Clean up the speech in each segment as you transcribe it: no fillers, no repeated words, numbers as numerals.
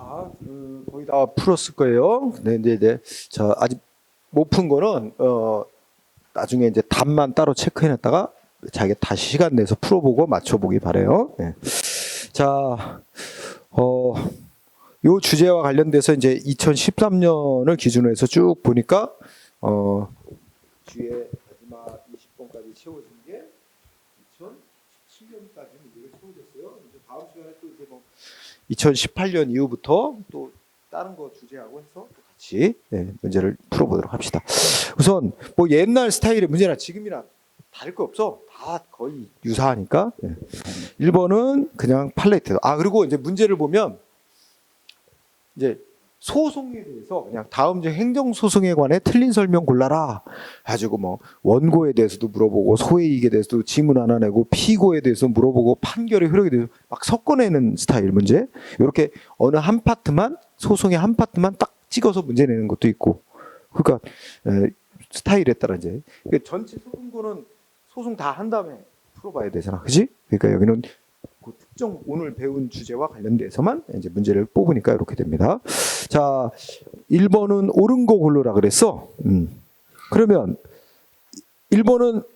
자, 거의 다 풀었을 거예요. 네. 자, 아직 못 푼 거는 나중에 이제 답만 따로 체크해놨다가 자기가 다시 시간 내서 풀어보고 맞춰보기 바래요. 네. 자, 요 주제와 관련돼서 이제 2013년을 기준으로 해서 쭉 보니까 뒤에 마지막 20번까지 채워진 게 2017년까지 문제가 채워졌어요. 이제 다음 시간에 또 이제 뭐 2018년 이후부터 또 다른 거 주제하고 해서 또 같이 문제를 풀어보도록 합시다. 우선 뭐 옛날 스타일의 문제나 지금이나 다를 거 없어. 다 거의 유사하니까. 1번은 그냥 팔레트. 그리고 이제 문제를 보면 이제 소송에 대해서 그냥 다음 주 행정소송에 관해 틀린 설명 골라라 가지고 뭐 원고에 대해서도 물어보고 소해이익에 대해서도 지문 하나 내고 피고에 대해서 물어보고 판결의 흐르게 대해서 막 섞어내는 스타일 문제. 이렇게 어느 한 파트만 소송의 한 파트만 딱 찍어서 문제 내는 것도 있고. 그러니까 스타일에 따라 이제 전체 소송고는 소송 다 한 다음에 풀어봐야 되잖아, 그지? 그러니까 여기는 그 특정 오늘 배운 주제와 관련돼서만 이제 문제를 뽑으니까 이렇게 됩니다. 자, 1번은 옳은 거 고르라 그랬어. 그러면 1번은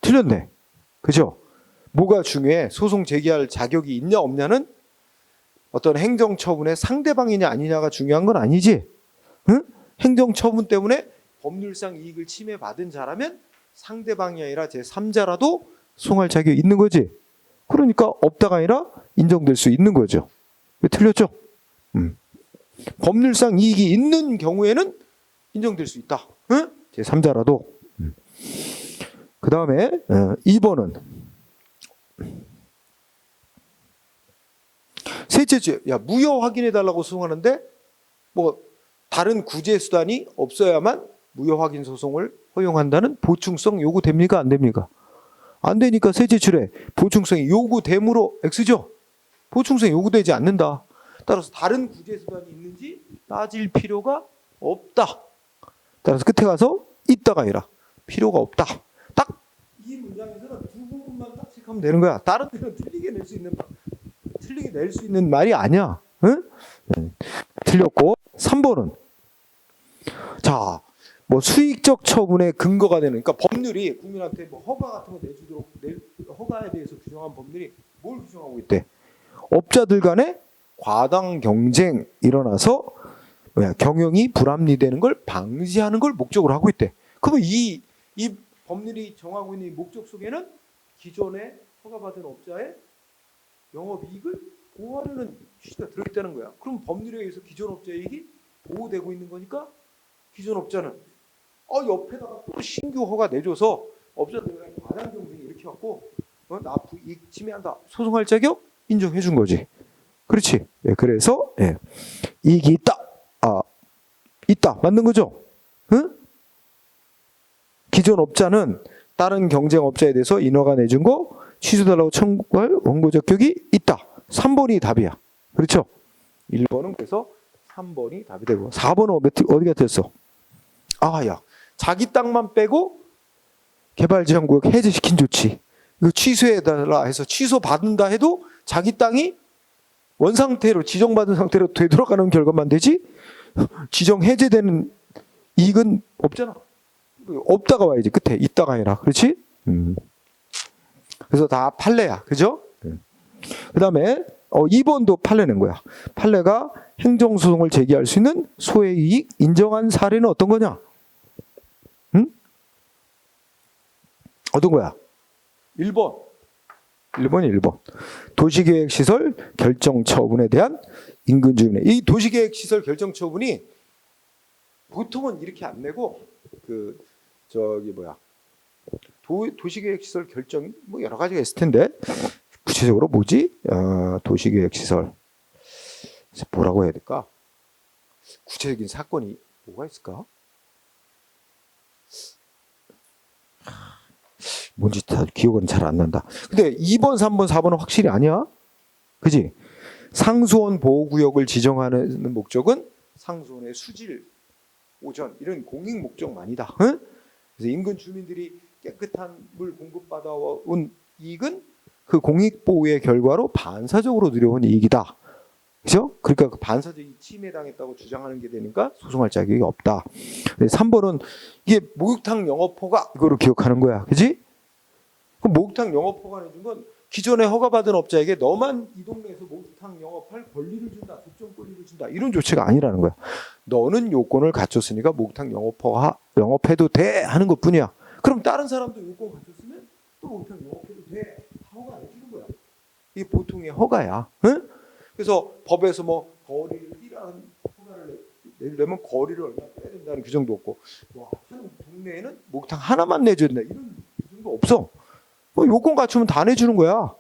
틀렸네. 그죠? 뭐가 중요해? 소송 제기할 자격이 있냐 없냐는 어떤 행정처분의 상대방이냐 아니냐가 중요한 건 아니지. 응? 행정처분 때문에 법률상 이익을 침해받은 자라면 상대방이 아니라 제3자라도 소송할 자격이 있는 거지. 그러니까 없다가 아니라 인정될 수 있는 거죠. 왜 틀렸죠? 법률상 이익이 있는 경우에는 인정될 수 있다. 응? 제3자라도. 그 다음에 2번은 셋째 주, 무효 확인해달라고 소송하는데 뭐 다른 구제 수단이 없어야만 무효 확인 소송을 허용한다는 보충성 요구 됩니까? 안 됩니까? 안 되니까 셋째 줄에 보충성이 요구됨으로 X죠? 보충성이 요구되지 않는다. 따라서 다른 구제 수단이 있는지 따질 필요가 없다. 따라서 끝에 가서 있다가 아니라 필요가 없다. 딱 이 문장에서는 두 부분만 딱 체크하면 되는 거야. 다른 데는 틀리게 낼 수 있는 말이 아니야. 응? 틀렸고 3번은 자, 뭐 수익적 처분의 근거가 되는, 그러니까 법률이 국민한테 뭐 허가 같은 거 내주도록 허가에 대해서 규정한 법률이 뭘 규정하고 있대? 업자들 간에 과당 경쟁 일어나서 경영이 불합리되는 걸 방지하는 걸 목적으로 하고 있대. 그러면 이 법률이 정하고 있는 이 목적 속에는 기존에 허가받은 업자의 영업이익을 보호하려는 취지가 들어있다는 거야. 그럼 법률에 의해서 기존 업자 이익이 보호되고 있는 거니까 기존 업자는 옆에다가 또 신규 허가 내줘서 업자들과의 과당 경쟁이 이렇게 갖고 나 이익 침해한다 소송할 자격 인정해 준 거지. 그렇지. 그래서 이익이 있다 맞는 거죠. 응? 기존 업자는 다른 경쟁 업자에 대해서 인허가 내준 거 취소달라고 청구할 원고 적격이 있다. 3번이 답이야. 그렇죠. 1번은 그래서 3번이 답이 되고 4번은 어디가 됐어? 자기 땅만 빼고 개발지형구역 해제시킨 조치. 이거 취소해달라 해서 취소받는다 해도 자기 땅이 원상태로 지정받은 상태로 되돌아가는 결과만 되지 지정 해제되는 이익은 없잖아. 없다가 와야지. 끝에 있다가 아니라. 그렇지? 그래서 다 판례야. 그죠? 그 다음에 2번도 판례는 거야. 판례가 행정소송을 제기할 수 있는 소해이익 인정한 사례는 어떤 거냐? 어떤 거야? 1번이 1번. 도시계획시설 결정처분에 대한 인근 주민의 이 도시계획시설 결정처분이 보통은 이렇게 안 내고 도시계획시설 결정 뭐 여러 가지가 있을 텐데 구체적으로 뭐지? 도시계획시설 뭐라고 해야 될까? 구체적인 사건이 뭐가 있을까? 뭔지 다 기억은 잘 안 난다. 근데 2번, 3번, 4번은 확실히 아니야. 그지? 상수원 보호구역을 지정하는 목적은 상수원의 수질, 오전 이런 공익 목적만이다. 응? 그래서 인근 주민들이 깨끗한 물 공급받아온 이익은 그 공익보호의 결과로 반사적으로 누려온 이익이다. 그죠? 그러니까 그 반사적인 침해당했다고 주장하는 게 되니까 소송할 자격이 없다. 3번은 이게 목욕탕 영업허가 이거를 기억하는 거야. 그지? 그 목욕탕 영업허가 내준 건 기존에 허가받은 업자에게 너만 이 동네에서 목욕탕 영업할 권리를 준다, 특정 권리를 준다 이런 조치가 아니라는 거야. 너는 요건을 갖췄으니까 목욕탕 영업해도 돼 하는 것뿐이야. 그럼 다른 사람도 요건 갖췄으면 또 목욕탕 영업해도 돼. 허가 안 해주는 거야. 이게 보통의 허가야. 응? 그래서 법에서 뭐 거리를 뛰라는 허가를 내려면 거리를 얼마 빼야 된다는 규정도 없고, 한 동네에는 목욕탕 하나만 내줘야 된다 이런 규정도 없어. 요건 갖추면 다 내주는 거야.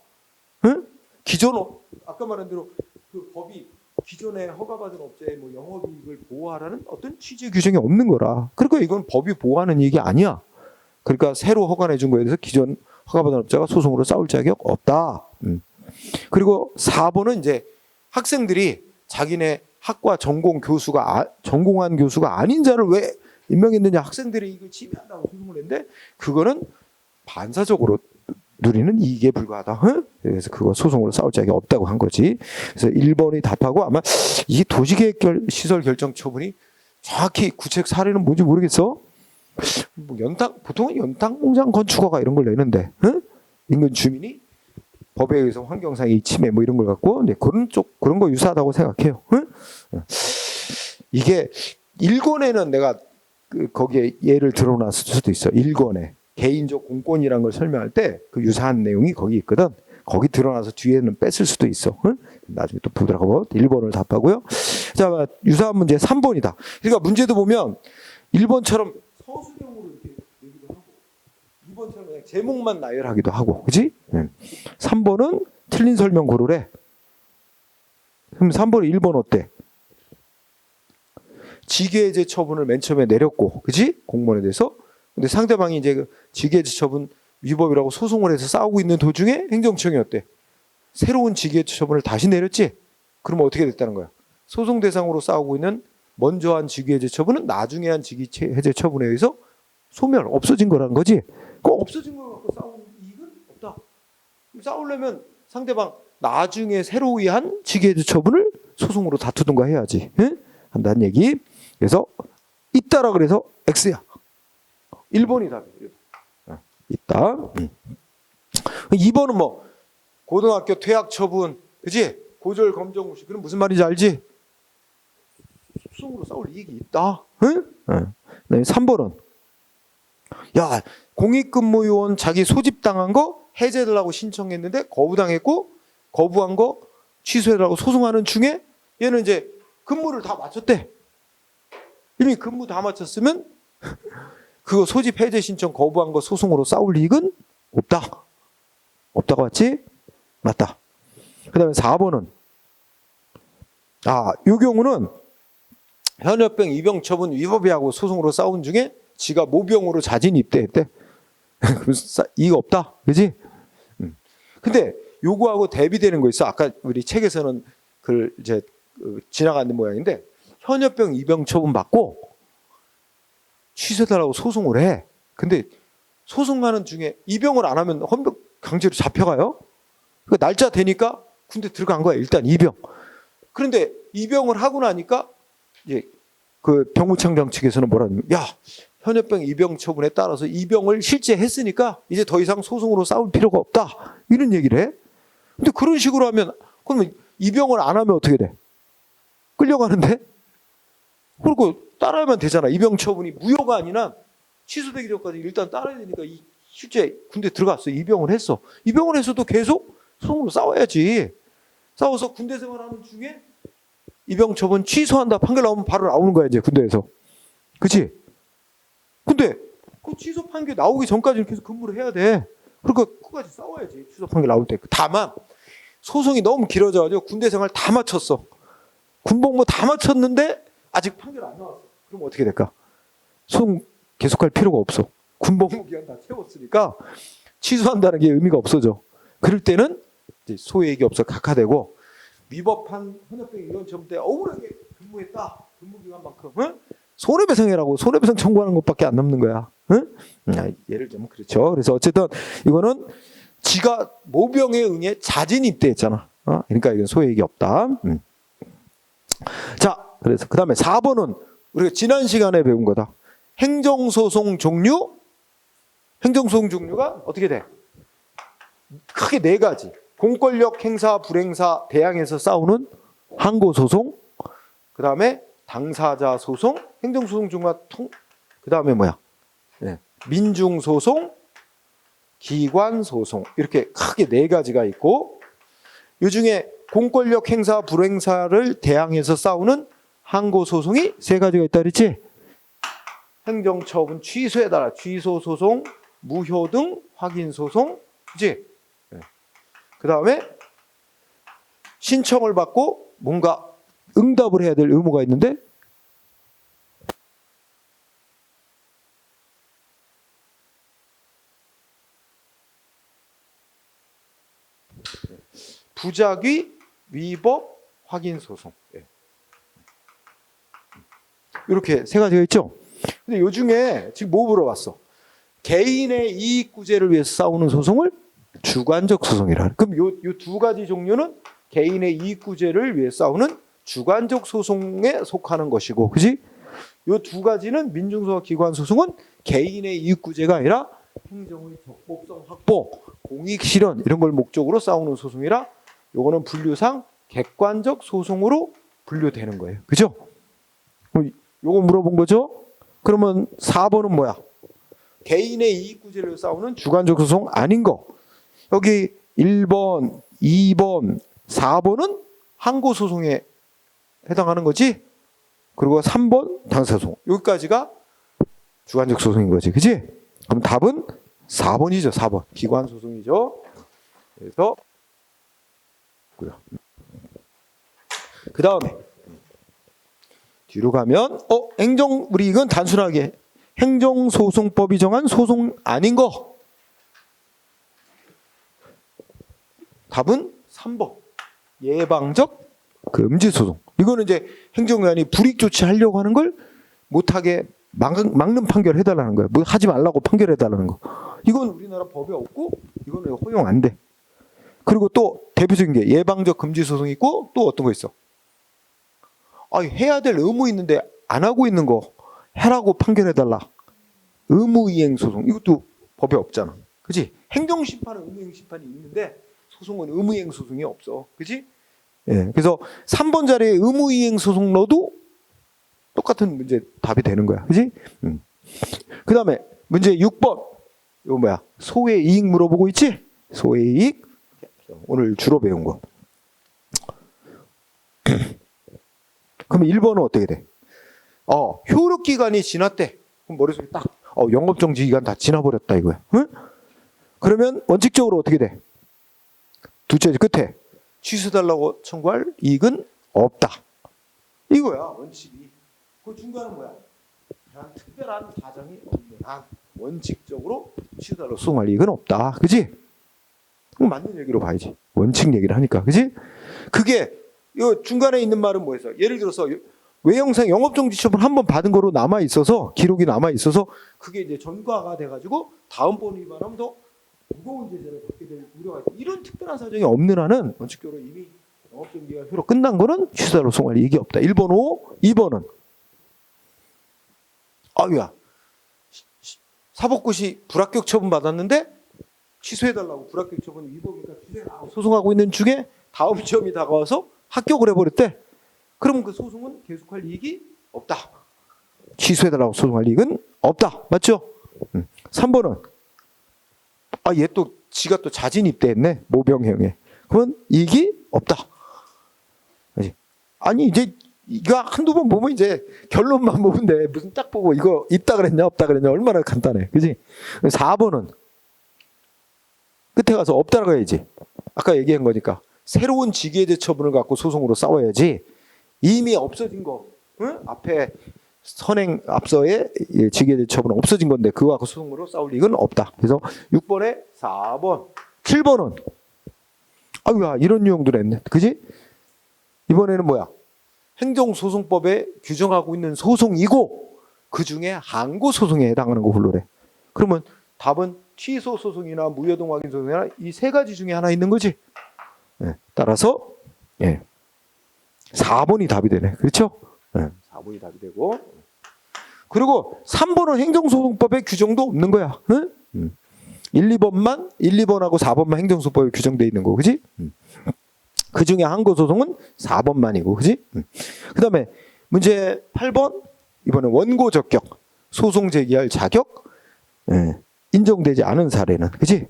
응? 아까 말한 대로 그 법이 기존에 허가받은 업자의 뭐 영업이익을 보호하라는 어떤 취지 규정이 없는 거라. 그러니까 이건 법이 보호하는 얘기 아니야. 그러니까 새로 허가 내준 거에 대해서 기존 허가받은 업자가 소송으로 싸울 자격 없다. 그리고 4번은 이제 학생들이 자기네 학과 전공한 교수가 아닌 자를 왜 임명했느냐, 학생들이 이걸 침해한다고 소송을 했는데 그거는 반사적으로 누리는 이익에 불과하다. 응? 그래서 그거 소송으로 싸울 자격이 없다고 한 거지. 그래서 1번이 답하고, 아마 이 도시계획 시설 결정 처분이 정확히 구책 사례는 뭔지 모르겠어. 뭐 보통은 연탄 공장 건축허가 이런 걸 내는데, 응? 인근 주민이 법에 의해서 환경상의 침해 뭐 이런 걸 갖고, 네, 그런 거 유사하다고 생각해요. 응? 이게 1권에는 내가 거기에 예를 들어놨을 수도 있어. 1권에 개인적 공권이라는 걸 설명할 때 그 유사한 내용이 거기 있거든. 거기 드러나서 뒤에는 뺐을 수도 있어. 응? 나중에 또 보더라고. 1번을 답하고요. 자, 유사한 문제 3번이다. 그러니까 문제도 보면 1번처럼 서술형으로 이렇게 얘기도 하고 2번처럼 그냥 제목만 나열하기도 하고, 그지? 3번은 틀린 설명 고르래. 그럼 3번에 1번 어때? 직위해제 처분을 맨 처음에 내렸고, 그지? 공무원에 대해서. 근데 상대방이 이제 그 직위해제 처분 위법이라고 소송을 해서 싸우고 있는 도중에 행정청이 어때? 새로운 직위해제 처분을 다시 내렸지? 그러면 어떻게 됐다는 거야? 소송 대상으로 싸우고 있는 먼저 한 직위해제 처분은 나중에 한 직위해제 처분에 의해서 없어진 거라는 거지. 그 없어진 걸 갖고 싸우는 이익은 없다. 싸우려면 상대방 나중에 새로이 한 직위해제 처분을 소송으로 다투든가 해야지. 응? 한다는 얘기. 그래서 있다라 그래서 X야. 1번이 답이에요. 있다. 2번은 뭐 고등학교 퇴학 처분, 그지? 고졸 검정 무시. 그럼 무슨 말인지 알지? 소송으로 싸울 이익이 있다. 응? 3번은 야, 공익근무요원 자기 소집당한 거 해제해달라고 신청했는데 거부당했고, 거부한 거 취소해달라고 소송하는 중에 얘는 이제 근무를 다 마쳤대. 이미 근무 다 마쳤으면 그거 소집 해제 신청 거부한 거 소송으로 싸울 이익은 없다. 없다고 했지? 맞다. 그 다음에 4번은 이 경우는 현역병 입영 처분 위법이하고 소송으로 싸운 중에 지가 모병으로 자진 입대했대. 그래서 이익 없다. 그지? 근데 요거하고 대비되는 거 있어. 아까 우리 책에서는 그걸 이제 지나가는 모양인데, 현역병 입영 처분 받고 취소해달라고 소송을 해. 근데 소송하는 중에 입영을 안 하면 헌병 강제로 잡혀가요. 그 날짜 되니까 군대 들어간 거야. 일단 입영. 그런데 입영을 하고 나니까 이제 그 병무청장 측에서는 뭐라냐면, 야, 현역병 입영 처분에 따라서 입영을 실제 했으니까 이제 더 이상 소송으로 싸울 필요가 없다. 이런 얘기를 해. 근데 그런 식으로 하면, 그러면 입영을 안 하면 어떻게 돼? 끌려가는데? 그리고 따라야만 되잖아. 입영 처분이 무효가 아니라 취소되기 전까지 일단 따라야 되니까 실제 군대 들어갔어. 입영을 했어. 입영을 해서도 계속 소송으로 싸워야지. 싸워서 군대 생활하는 중에 입영 처분 취소한다 판결 나오면 바로 나오는 거야, 이제 군대에서. 그치? 근데 그 취소 판결 나오기 전까지는 계속 근무를 해야 돼. 그러니까 끝까지 싸워야지. 취소 판결 나올 때. 다만 소송이 너무 길어져가지고 군대 생활 다 마쳤어. 군복무 다 마쳤는데 아직 판결 안 나왔어. 그럼 어떻게 될까? 소송 계속할 필요가 없어. 군복무 기간 다 채웠으니까 취소한다는 게 의미가 없어져. 그럴 때는 이제 소액이 없어 각하되고, 위법한 현역병 입영 처분 때 억울하게 근무했다. 근무 기간만큼 손해배상이라고 손해배상 청구하는 것밖에 안 남는 거야. 응? 예를 들면 그렇죠. 그래서 어쨌든 이거는 지가 모병에 응해 자진 입대했잖아. 그러니까 이건 소액이 없다. 자, 그래서 그 다음에 4번은 우리가 지난 시간에 배운 거다. 행정소송 종류. 행정소송 종류가 어떻게 돼? 크게 4가지. 공권력 행사, 불행사, 대항해서 싸우는 항고소송. 그 다음에 당사자 소송, 행정소송 중과 그 다음에 뭐야? 네. 민중소송, 기관소송. 이렇게 크게 4가지가 있고, 이 중에 공권력 행사, 불행사를 대항해서 싸우는 항고소송이 3가지가 있다 그랬지? 행정처분 취소해달라. 취소소송, 무효등, 확인소송. 그치? 네. 그 다음에 신청을 받고 뭔가 응답을 해야 될 의무가 있는데 부작위, 위법, 확인소송. 이렇게 3가지가 있죠. 근데 요 중에 지금 뭐 물어봤어? 개인의 이익구제를 위해서 싸우는 소송을 주관적 소송이라. 그럼 요 2가지 종류는 개인의 이익구제를 위해 싸우는 주관적 소송에 속하는 것이고, 그지? 요 2가지는 민중소와 기관소송은 개인의 이익구제가 아니라 행정의 적법성 확보, 공익실현 이런 걸 목적으로 싸우는 소송이라 요거는 분류상 객관적 소송으로 분류되는 거예요. 그죠? 요거 물어본 거죠? 그러면 4번은 뭐야? 개인의 이익구제를 싸우는 주관적 소송 아닌 거. 여기 1번, 2번, 4번은 항고소송에 해당하는 거지? 그리고 3번 당사소송. 여기까지가 주관적 소송인 거지. 그지? 그럼 답은 4번이죠. 4번. 기관소송이죠. 그래서 그 다음에 뒤로 가면 우리 이건 단순하게 행정소송법이 정한 소송 아닌 거. 답은 3번. 예방적 금지소송. 이거는 이제 행정관이 불이익 조치하려고 하는 걸 못하게 막는 판결을 해달라는 거예요. 뭐 하지 말라고 판결해달라는 거. 이건 우리나라 법에 없고 이거는 허용 안 돼. 그리고 또 대표적인 게 예방적 금지소송이 있고 또 어떤 거 있어? 해야 될 의무 있는데 안 하고 있는 거 해라고 판결해달라. 의무이행소송. 이것도 법에 없잖아. 그치? 행정심판은 의무이행심판이 있는데 소송은 의무이행소송이 없어. 그치? 예. 그래서 3번 자리에 의무이행소송 넣어도 똑같은 문제 답이 되는 거야. 그치? 그 다음에 문제 6번. 이거 뭐야? 소의 이익 물어보고 있지? 소의 이익. 오늘 주로 배운 거. 그러면 1번은 어떻게 돼? 효력기간이 지났대. 그럼 머릿속에 딱, 영업정지 기간 다 지나버렸다 이거야. 응? 그러면 원칙적으로 어떻게 돼? 둘째 끝에 취소달라고 청구할 이익은 없다. 이거야 원칙이. 그 중간은 뭐야? 특별한 사정이 없는 한 원칙적으로 취소달라고 소송할 이익은 없다. 그지? 맞는 얘기로 봐야지. 원칙 얘기를 하니까. 그지? 그게 이 중간에 있는 말은 뭐였어? 예를 들어서 외형상 영업정지 처분 한 번 받은 거로 남아 있어서 기록이 남아 있어서 그게 이제 전과가 돼가지고 다음번 위반하면 더 무거운 제재를 받게 될 우려가 있다. 이런 특별한 사정이 없는 한은 원칙적으로 이미 영업정지가 효력 끝난 거는 취소달라고 소송할 이익이 없다. 1번 O, 2번은 아유야 사법고시 불합격 처분 받았는데 취소해달라고 불합격 처분 위법이니까 취소해달라고 소송하고 있는 중에 다음 시험이 다가와서 합격을 해버렸대. 그러면 그 소송은 계속할 이익이 없다. 취소해달라고 소송할 이익은 없다. 맞죠? 3번은 얘 또 지가 또 자진 입대했네. 모병형에. 그러면 이익이 없다. 아니 이제 이거 한두 번 보면 이제 결론만 보면 돼. 무슨 딱 보고 이거 있다 그랬냐 없다 그랬냐 얼마나 간단해. 그지? 4번은 끝에 가서 없다라고 해야지. 아까 얘기한 거니까. 새로운 직위해제 처분을 갖고 소송으로 싸워야지. 이미 없어진 거. 응? 앞에 선행 앞서의 직위해제 처분은 없어진 건데 그거 갖고 소송으로 싸울 이익은 없다. 그래서 6번에 4번. 7번은 아유야 이런 유형도 했네. 그지? 이번에는 뭐야? 행정소송법에 규정하고 있는 소송이고 그중에 항고소송에 해당하는 거 불러래. 그러면 답은 취소소송이나 무효등 확인소송이나 이 3가지 중에 하나 있는 거지. 네. 따라서 4번이 답이 되네. 그렇죠? 네, 4번이 답이 되고. 그리고 3번은 행정소송법에 규정도 없는 거야. 응? 1, 2번하고 4번만 행정소송법에 규정돼 있는 거, 그지? 그 중에 항고소송은 4번만이고, 그지? 그 다음에 문제 8번, 이번에 원고 적격, 소송 제기할 자격, 인정되지 않은 사례는, 그지?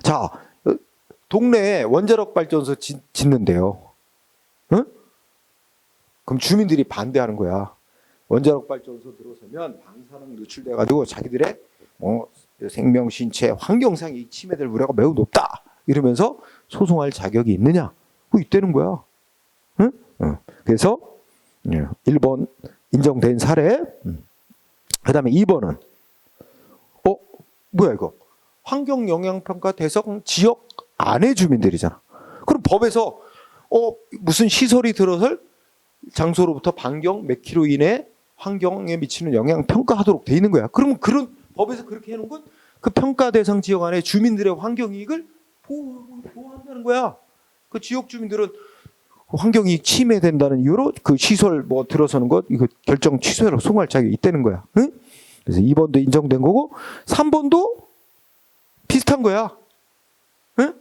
자, 동네에 원자력 발전소 짓는데요. 응? 그럼 주민들이 반대하는 거야. 원자력 발전소 들어서면 방사능 노출돼가지고 자기들의 생명, 신체, 환경상의 침해될 우려가 매우 높다. 이러면서 소송할 자격이 있느냐? 그거 있다는 거야. 응? 그래서 1번 인정된 사례. 그 다음에 2번은 뭐야 이거? 환경영향평가 대상 지역 안의 주민들이잖아. 그럼 법에서 무슨 시설이 들어설 장소로부터 반경 몇 킬로 이내 환경에 미치는 영향 평가하도록 돼 있는 거야. 그러면 그런 법에서 그렇게 해놓은 건 그 평가 대상 지역 안에 주민들의 환경 이익을 보호한다는 거야. 그 지역 주민들은 환경이 침해된다는 이유로 그 시설 뭐 들어서는 것 이거 결정 취소로 소송할 자격이 있다는 거야. 응? 그래서 2번도 인정된 거고 3번도 비슷한 거야. 응?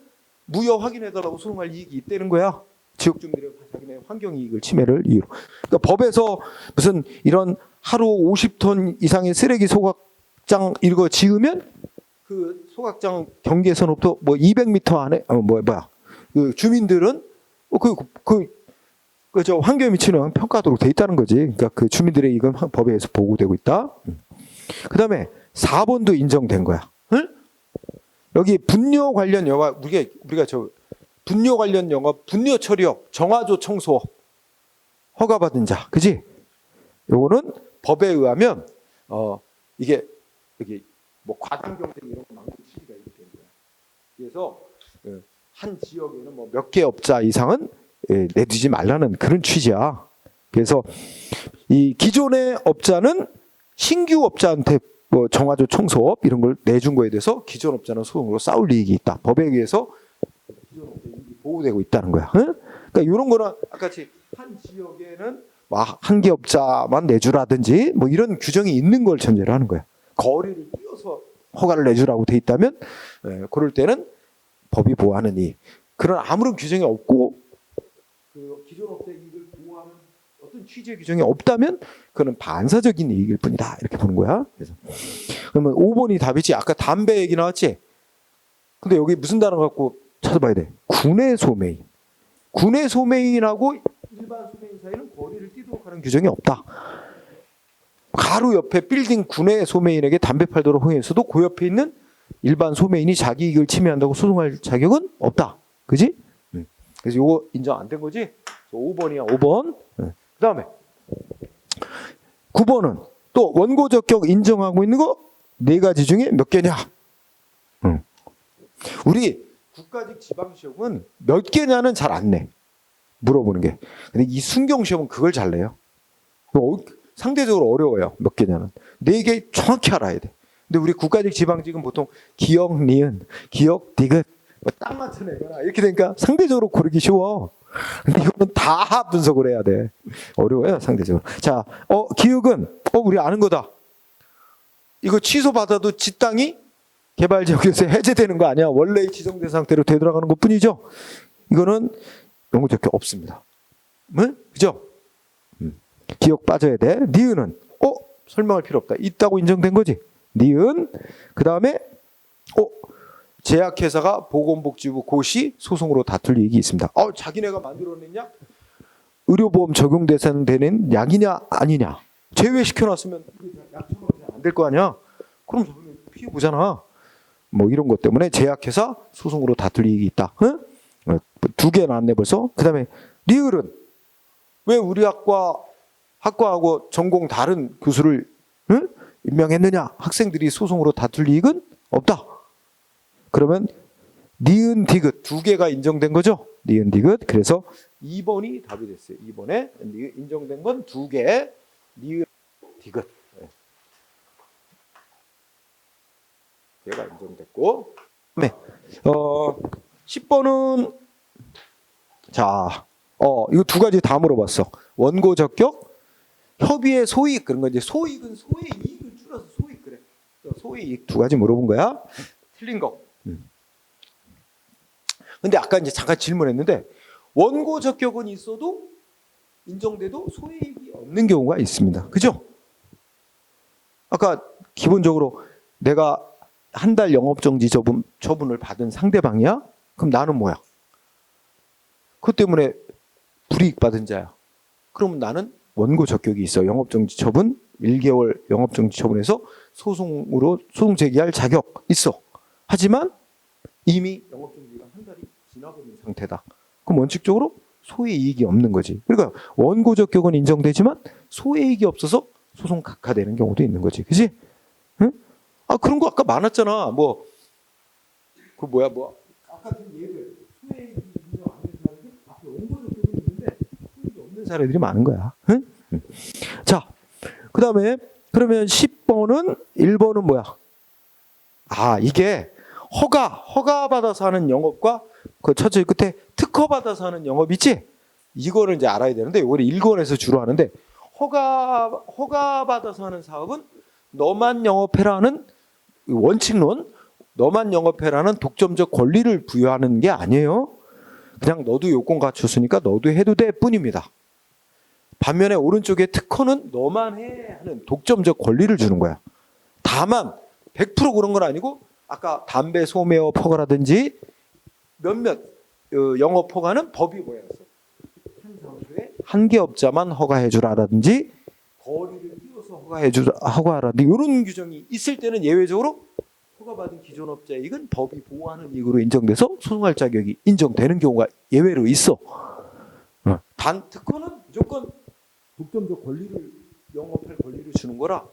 무효 확인해달라고 소송할 이익이 있다는 거야. 지역 주민들의 자기네 환경 이익을 침해를 이유로. 그러니까 법에서 무슨 이런 하루 50톤 이상의 쓰레기 소각장 이거 지으면 그 소각장 경계선부터 뭐 200m 안에 그 주민들은 저 환경에 미치는 영향 평가하도록 돼 있다는 거지. 그러니까 그 주민들의 이익은 법에 의해서 보호되고 있다. 그다음에 4번도 인정된 거야. 응? 여기 분뇨 관련 영화 우리가 저 분뇨 관련 영업, 분뇨 처리업, 정화조 청소 허가받은 자, 그지? 요거는 법에 의하면 이게 여기 뭐 과당 경쟁 이런 거 막는 취지가 이렇게 되는 거야. 그래서 한 지역에는 뭐 몇 개 업자 이상은 내두지 말라는 그런 취지야. 그래서 이 기존의 업자는 신규 업자한테 뭐 정화조 청소업 이런 걸 내준 거에 대해서 기존 업자는 소송으로 싸울 이익이 있다. 법에 의해서 기존 업자 이익이 보호되고 있다는 거야. 응? 그러니까 이런 거는 아까 같이 한 지역에는 한 개 업자만 내주라든지 뭐 이런 규정이 있는 걸 전제로 하는 거야. 거리를 뛰어서 허가를 내주라고 돼 있다면 그럴 때는 법이 보호하는 이 그런 아무런 규정이 없고 그 기존 업자 이익을 보호하는 어떤 취지의 규정이 없다면 그는 반사적인 이익일 뿐이다 이렇게 보는 거야. 그래서 그러면 5번이 답이지. 아까 담배 얘기 나왔지. 근데 여기 무슨 단어 갖고 찾아봐야 돼. 군의 소매인. 군의 소매인하고 일반 소매인 사이는 거리를 뛰도록 하는 규정이 없다. 가로 옆에 빌딩 군의 소매인에게 담배 팔도록 허용했어도 그 옆에 있는 일반 소매인이 자기 이익을 침해한다고 소송할 자격은 없다. 그지? 그래서 이거 인정 안 된 거지? 5번이야, 5번. 그 다음에 9번은 또 원고 적격 인정하고 있는 거 4가지 중에 몇 개냐? 우리 국가직 지방시험은 몇 개냐는 잘 안 내. 물어보는 게. 근데 이 순경시험은 그걸 잘 내요. 상대적으로 어려워요. 몇 개냐는. 4개 정확히 알아야 돼. 근데 우리 국가직 지방직은 보통 기역, 니은, 기역, 디귿 딱 맞춰내거나 이렇게 되니까 상대적으로 고르기 쉬워. 근데 이거는 다 분석을 해야 돼. 어려워요, 상대적으로. 자, 기역은 우리 아는 거다. 이거 취소받아도 지 땅이 개발지역에서 해제되는 거 아니야. 원래 지정된 상태로 되돌아가는 것 뿐이죠. 이거는 연구 적격 없습니다. 그죠? 기억 빠져야 돼. 니은은 설명할 필요 없다. 있다고 인정된 거지. 니은. 그 다음에 제약회사가 보건복지부 고시 소송으로 다툴 이익이 있습니다. 자기네가 만들어낸 약 의료보험 적용 대상되는 약이냐 아니냐 제외시켜놨으면 약 처방이 안 될 거 아니야. 그럼 피해 보잖아. 뭐 이런 것 때문에 제약회사 소송으로 다툴 이익이 있다. 2개 나왔네 벌써. 그 다음에 리을은 왜 우리 학과하고 전공 다른 교수를 임명했느냐. 학생들이 소송으로 다툴 이익은 없다. 그러면 니은 디귿 2개가 인정된 거죠. 니은 디귿. 그래서 2번이 답이 됐어요. 2번에 인정된 건 2개. 니은 디귿. 얘가 인정됐고. 네. 10번은 자, 이거 두 가지 다 물어봤어. 원고 적격, 협의의 소이익. 그런 거 이제 소이익은 소의 이익을 줄여서 소이익 그래. 소의 이익 두 가지 물어본 거야. 틀린 거. 근데 아까 이제 잠깐 질문했는데 원고 적격은 있어도 인정돼도 소이익이 없는 경우가 있습니다. 그죠? 아까 기본적으로 내가 한 달 영업정지 처분을 받은 상대방이야? 그럼 나는 뭐야? 그것 때문에 불이익 받은 자야. 그러면 나는 원고 적격이 있어. 영업정지 처분 1개월 영업정지 처분에서 소송 제기할 자격 있어. 하지만 이미 영업정지가 한 달이 지나버린 상태다. 그럼 원칙적으로 소의 이익이 없는 거지. 그러니까 원고 적격은 인정되지만 소의 이익이 없어서 소송 각하되는 경우도 있는 거지. 그지? 응? 그런 거 아까 많았잖아. 아까 든 예를 소의 이익이 인정 안 되는 사람들 앞에 원고 적격은 있는데 소의 이익이 없는 사례들이 많은 거야. 응? 자, 그 다음에 그러면 10번은 1번은 뭐야? 이게 허가받아서 하는 영업과 그 첫째 끝에 특허받아서 하는 영업 있지? 이거를 이제 알아야 되는데 이거를 1권에서 주로 하는데 허가받아서 하는 사업은 너만 영업해라는 원칙론, 너만 영업해라는 독점적 권리를 부여하는 게 아니에요. 그냥 너도 요건 갖췄으니까 너도 해도 돼 뿐입니다. 반면에 오른쪽에 특허는 너만 해 하는 독점적 권리를 주는 거야. 다만 100% 그런 건 아니고 아까 담배 소매업 허가라든지 몇몇 영업 허가는 법이 뭐였어? 한 장소에 한 개업자만 허가해 주라라든지 거리를 띄워서 허가하라든지 이런 규정이 있을 때는 예외적으로 허가받은 기존업자의 이익은 법이 보호하는 이익으로 인정돼서 소송할 자격이 인정되는 경우가 예외로 있어. 단 특허는 무조건 독점적 권리를 영업할 권리를 주는 거라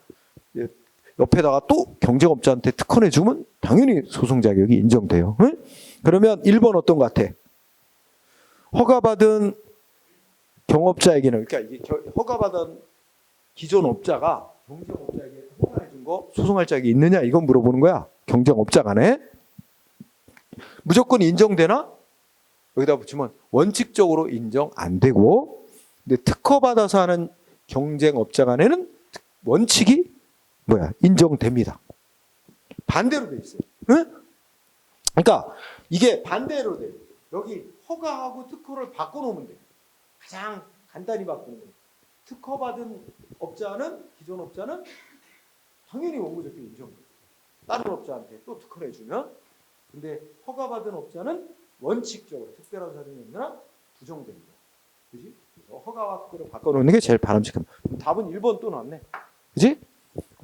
옆에다가 또 경쟁업자한테 특허 내주면 당연히 소송 자격이 인정돼요. 응? 그러면 1번 어떤 것 같아? 허가받은 경업자에게는 그러니까 이게 허가받은 기존 업자가 경쟁업자에게 허가해준 거 소송할 자격이 있느냐 이건 물어보는 거야. 경쟁업자 간에 무조건 인정되나? 여기다 붙이면 원칙적으로 인정 안 되고 근데 특허받아서 하는 경쟁업자 간에는 원칙이 뭐야? 인정됩니다. 반대로 돼 있어요. 응? 그러니까 이게 반대로 돼. 여기 허가하고 특허를 바꿔놓으면 돼. 가장 간단히 바꾸는 거예요. 특허받은 업자는 기존 업자는 당연히 원고 적격 인정. 다른 업자한테 또 특허 내주면 근데 허가받은 업자는 원칙적으로 특별한 사정이 없나 부정됩니다. 그지? 그래서 허가와 특허를 바꿔놓는 게 제일 바람직합니다. 답은 1번 또 나왔네. 그지?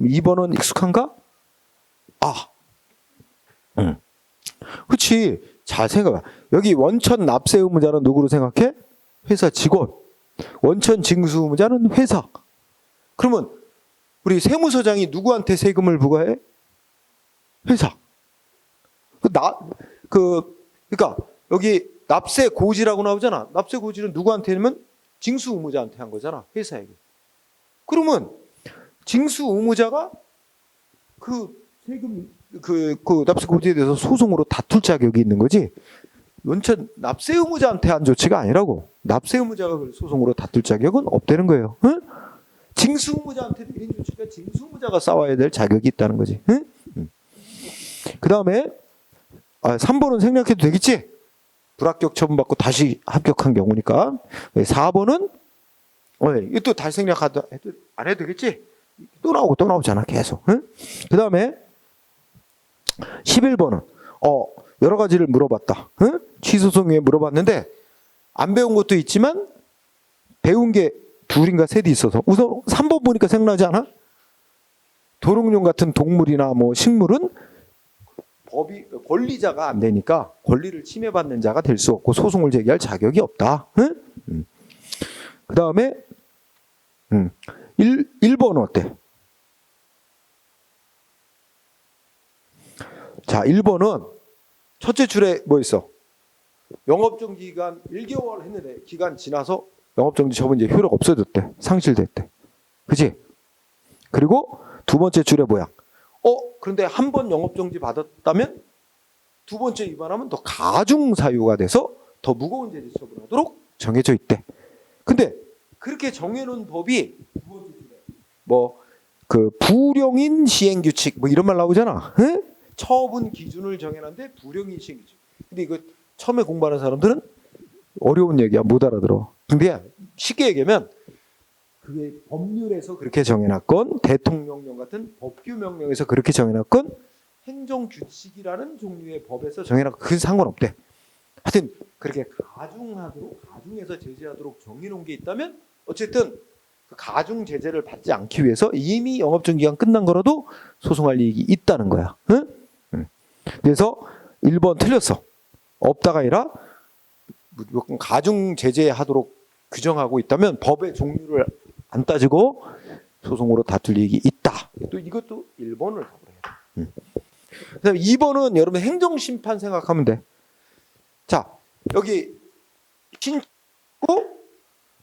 2번은 익숙한가? 그렇지. 잘 생각해. 여기 원천 납세 의무자는 누구로 생각해? 회사 직원. 원천 징수 의무자는 회사. 그러면 우리 세무서장이 누구한테 세금을 부과해? 회사. 그러니까 여기 납세 고지라고 나오잖아. 납세 고지는 누구한테 하면 징수 의무자한테 한 거잖아. 회사에게. 그러면 징수 의무자가 그 세금 그 납세 고지에 대해서 소송으로 다툴 자격이 있는 거지. 원천 납세 의무자한테 한 조치가 아니라고. 납세 의무자가 소송으로 다툴 자격은 없다는 거예요. 응? 징수 의무자한테 내린 조치가 징수 의무자가 싸워야 될 자격이 있다는 거지. 응? 그 다음에 3번은 생략해도 되겠지? 불합격 처분받고 다시 합격한 경우니까. 4번은 이것도 다시 생략 안 해도 되겠지? 또 나오잖아 계속. 응? 그 다음에 11번은 여러 가지를 물어봤다. 응? 취소송에 물어봤는데 안 배운 것도 있지만 배운 게 둘인가 셋이 있어서 우선 3번 보니까 생각나지 않아? 도롱뇽 같은 동물이나 뭐 식물은 법이 권리자가 안 되니까 권리를 침해받는 자가 될 수 없고 소송을 제기할 자격이 없다. 응? 그 다음에 1번은 어때? 자, 1번은 첫째 줄에 뭐 있어? 영업정지 기간 1개월 했는데 기간 지나서 영업정지 처분 이제 효력 없어졌대. 상실됐대. 그치? 그리고 두 번째 줄에 뭐야? 그런데 한 번 영업정지 받았다면 두 번째 위반하면 더 가중 사유가 돼서 더 무거운 죄질 처분하도록 정해져 있대. 근데 그렇게 정해놓은 법이 뭐 그 불용인 시행규칙 뭐 이런 말 나오잖아. 에? 처분 기준을 정해놨는데 불용인 시행규칙. 근데 이거 처음에 공부하는 사람들은 어려운 얘기야, 못 알아들어. 근데 쉽게 얘기하면 그게 법률에서 그렇게 정해놨건 대통령령 같은 법규 명령에서 그렇게 정해놨건 행정규칙이라는 종류의 법에서 정해놨건 그건 상관없대. 하여튼 그렇게 가중해서 제재하도록 정해놓은 게 있다면 어쨌든 그 가중 제재를 받지 않기 위해서 이미 영업정 기간 끝난 거라도 소송할 이익이 있다는 거야. 응? 응. 그래서 1번 틀렸어. 없다가 아니라 무조건 가중 제재하도록 규정하고 있다면 법의 종류를 안 따지고 소송으로 다툴 이익이 있다. 또 이것도 1번을 답을 해야 돼. 응. 그다음에 2번은 여러분 행정심판 생각하면 돼. 자, 여기 신고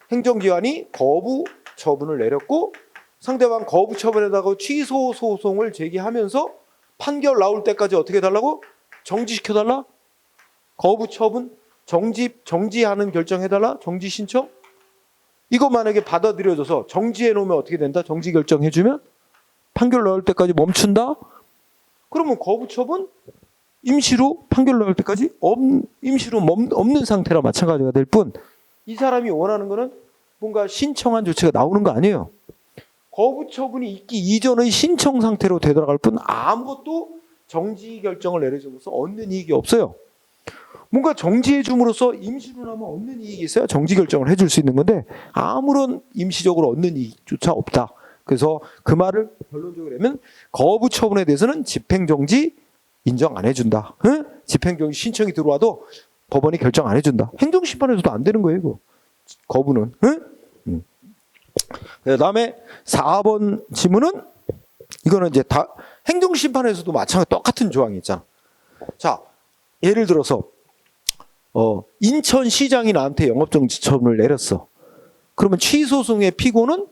행정기관이 거부 처분을 내렸고 상대방 거부 처분에다가 취소 소송을 제기하면서 판결 나올 때까지 어떻게 해달라고? 정지시켜달라? 거부 처분 정지하는 결정해달라? 정지 신청? 이거 만약에 받아들여져서 정지해 놓으면 어떻게 된다? 정지 결정해주면 판결 나올 때까지 멈춘다? 그러면 거부 처분 임시로 판결 나올 때까지 임시로 없는 상태라 마찬가지가 될 뿐 이 사람이 원하는 거는 뭔가 신청한 조치가 나오는 거 아니에요. 거부 처분이 있기 이전의 신청 상태로 되돌아갈 뿐 아무것도 정지 결정을 내려줌으로써 얻는 이익이 없어요. 뭔가 정지해 줌으로써 임시로 나면 얻는 이익이 있어야 정지 결정을 해줄 수 있는 건데 아무런 임시적으로 얻는 이익조차 없다. 그래서 그 말을 결론적으로 하면 거부 처분에 대해서는 집행정지 인정 안 해준다. 응? 집행정지 신청이 들어와도 법원이 결정 안 해준다. 행정심판에서도 안 되는 거예요. 이거. 거부는. 응? 그 다음에 4번 지문은 이거는 이제 다 행정심판에서도 마찬가지 똑같은 조항이 있잖아. 자, 예를 들어서 인천시장이 나한테 영업정지 처분을 내렸어. 그러면 취소송의 피고는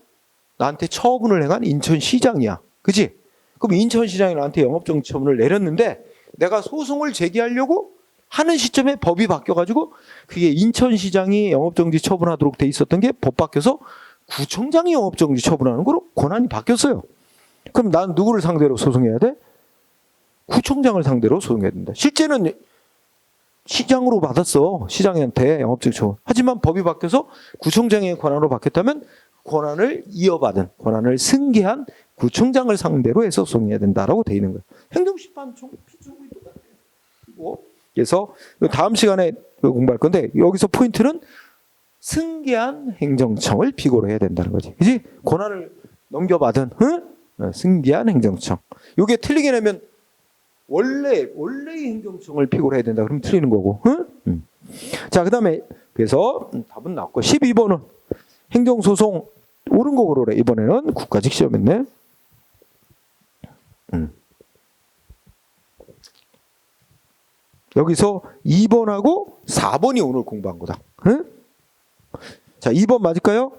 나한테 처분을 행한 인천시장이야. 그지? 그럼 인천시장이 나한테 영업정지 처분을 내렸는데 내가 소송을 제기하려고 하는 시점에 법이 바뀌어가지고 그게 인천시장이 영업정지 처분하도록 돼 있었던 게 법 바뀌어서 구청장이 영업정지 처분하는 거로 권한이 바뀌었어요. 그럼 난 누구를 상대로 소송해야 돼? 구청장을 상대로 소송해야 된다. 실제는 시장으로 받았어. 시장한테 영업정지 처분. 하지만 법이 바뀌어서 구청장의 권한으로 바뀌었다면 권한을 이어받은, 권한을 승계한 구청장을 상대로 해서 소송해야 된다라고 돼 있는 거예요. 행정심판 피조물이 똑같아요. 그래서 다음 시간에 공부할 건데 여기서 포인트는 승계한 행정청을 피고로 해야 된다는 거지. 그지? 권한을 넘겨받은 승계한 행정청. 이게 틀리게 내면 원래의 행정청을 피고로 해야 된다. 그러면 틀리는 거고. 자, 그다음에 그래서 답은 나왔고 12번은 행정소송 옳은 거 고르래. 이번에는 국가직 시험했네. 여기서 2번하고 4번이 오늘 공부한 거다. 응? 자, 2번 맞을까요?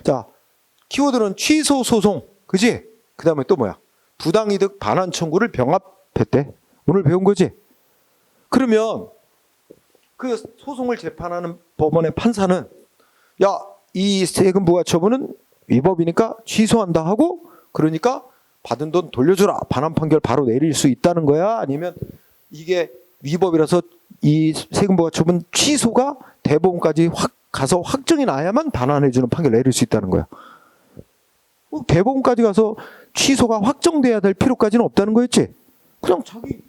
자, 키워드는 취소 소송. 그지? 그 다음에 또 뭐야? 부당이득 반환 청구를 병합했대. 오늘 배운 거지? 그러면 그 소송을 재판하는 법원의 판사는 야, 이 세금 부과 처분은 위법이니까 취소한다 하고 그러니까 받은 돈 돌려주라. 반환 판결 바로 내릴 수 있다는 거야? 아니면 이게 위법이라서 이 세금 부과 처분 취소가 대법원까지 확 가서 확정이 나야만 반환해주는 판결 내릴 수 있다는 거야. 대법원까지 가서 취소가 확정돼야 될 필요까지는 없다는 거였지. 그냥 자기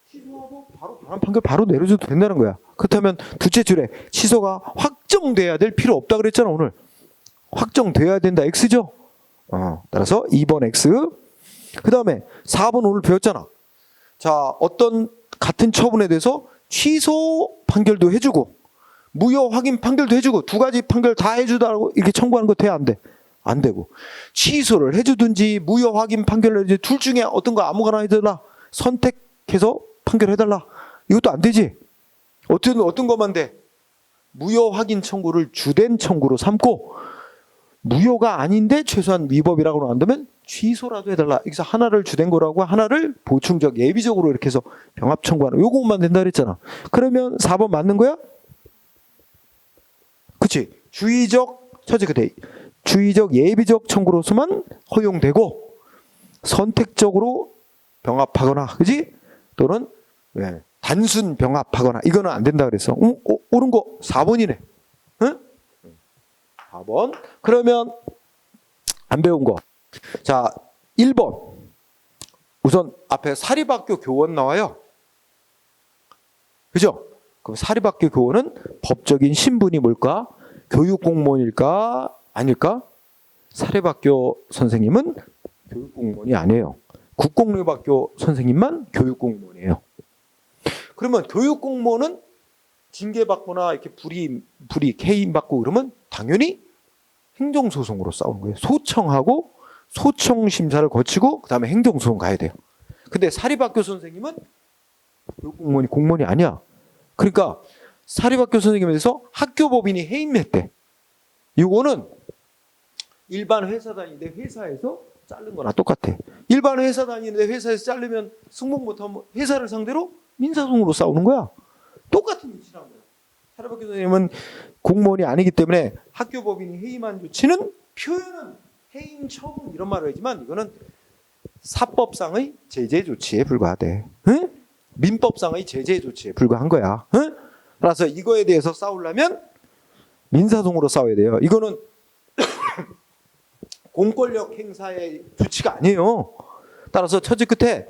취소하고 바로 반환 판결 바로 내려줘도 된다는 거야. 그렇다면 둘째 줄에 취소가 확정돼야 될 필요 없다 그랬잖아. 오늘 확정돼야 된다 X죠. 따라서 2번 X. 그 다음에 4번 오늘 배웠잖아. 자, 어떤 같은 처분에 대해서 취소 판결도 해주고 무효 확인 판결도 해주고 두 가지 판결 다 해주다라고 이렇게 청구하는 거 돼? 안 돼? 안 되고 취소를 해주든지 무효 확인 판결을 해주든지 둘 중에 어떤 거 아무거나 해달라. 선택해서 판결해달라. 이것도 안 되지. 어떤 것만 돼? 무효 확인 청구를 주된 청구로 삼고 무효가 아닌데 최소한 위법이라고 나온다면 취소라도 해달라. 여기서 하나를 주된 거라고 하나를 보충적 예비적으로 이렇게 해서 병합 청구하는 요것만 된다 그랬잖아. 그러면 4번 맞는 거야? 그치? 주의적 처지 그대 주의적 예비적 청구로서만 허용되고 선택적으로 병합하거나, 그지? 또는 단순 병합하거나 이거는 안 된다 그랬어. 옳은 거 4번이네. 응? 4번. 그러면 안 배운 거. 자, 1번. 우선 앞에 사립학교 교원 나와요. 그죠? 그럼 사립학교 교원은 법적인 신분이 뭘까? 교육공무원일까? 아닐까? 사립학교 선생님은 교육공무원이 아니에요. 국공립학교 선생님만 교육공무원이에요. 그러면 교육공무원은 징계받거나 이렇게 불이익 해임받고 그러면 당연히 행정소송으로 싸우는 거예요. 소청하고 소청 심사를 거치고 그 다음에 행정소송 가야 돼요. 근데 사립학교 선생님은 교육공무원이 공무원이 아니야. 그러니까 사립학교 선생님에 대해서 학교법인이 해임했대. 이거는 일반 회사 다니는데 회사에서 자른 거나 똑같아. 일반 회사 다니는데 회사에서 자르면 승복 못하면 회사를 상대로 민사소송으로 싸우는 거야. 똑같은 위치라는 거야. 사립학교 선생님은 공무원이 아니기 때문에 학교법인이 해임한 조치는 표현은 해임 처분 이런 말을 하지만 이거는 사법상의 제재 조치에 불과하대. 응? 민법상의 제재 조치에 불과한 거야. 응? 그래서 이거에 대해서 싸우려면 민사소송으로 싸워야 돼요. 이거는 공권력 행사의 조치가 아니에요. 따라서 처지 끝에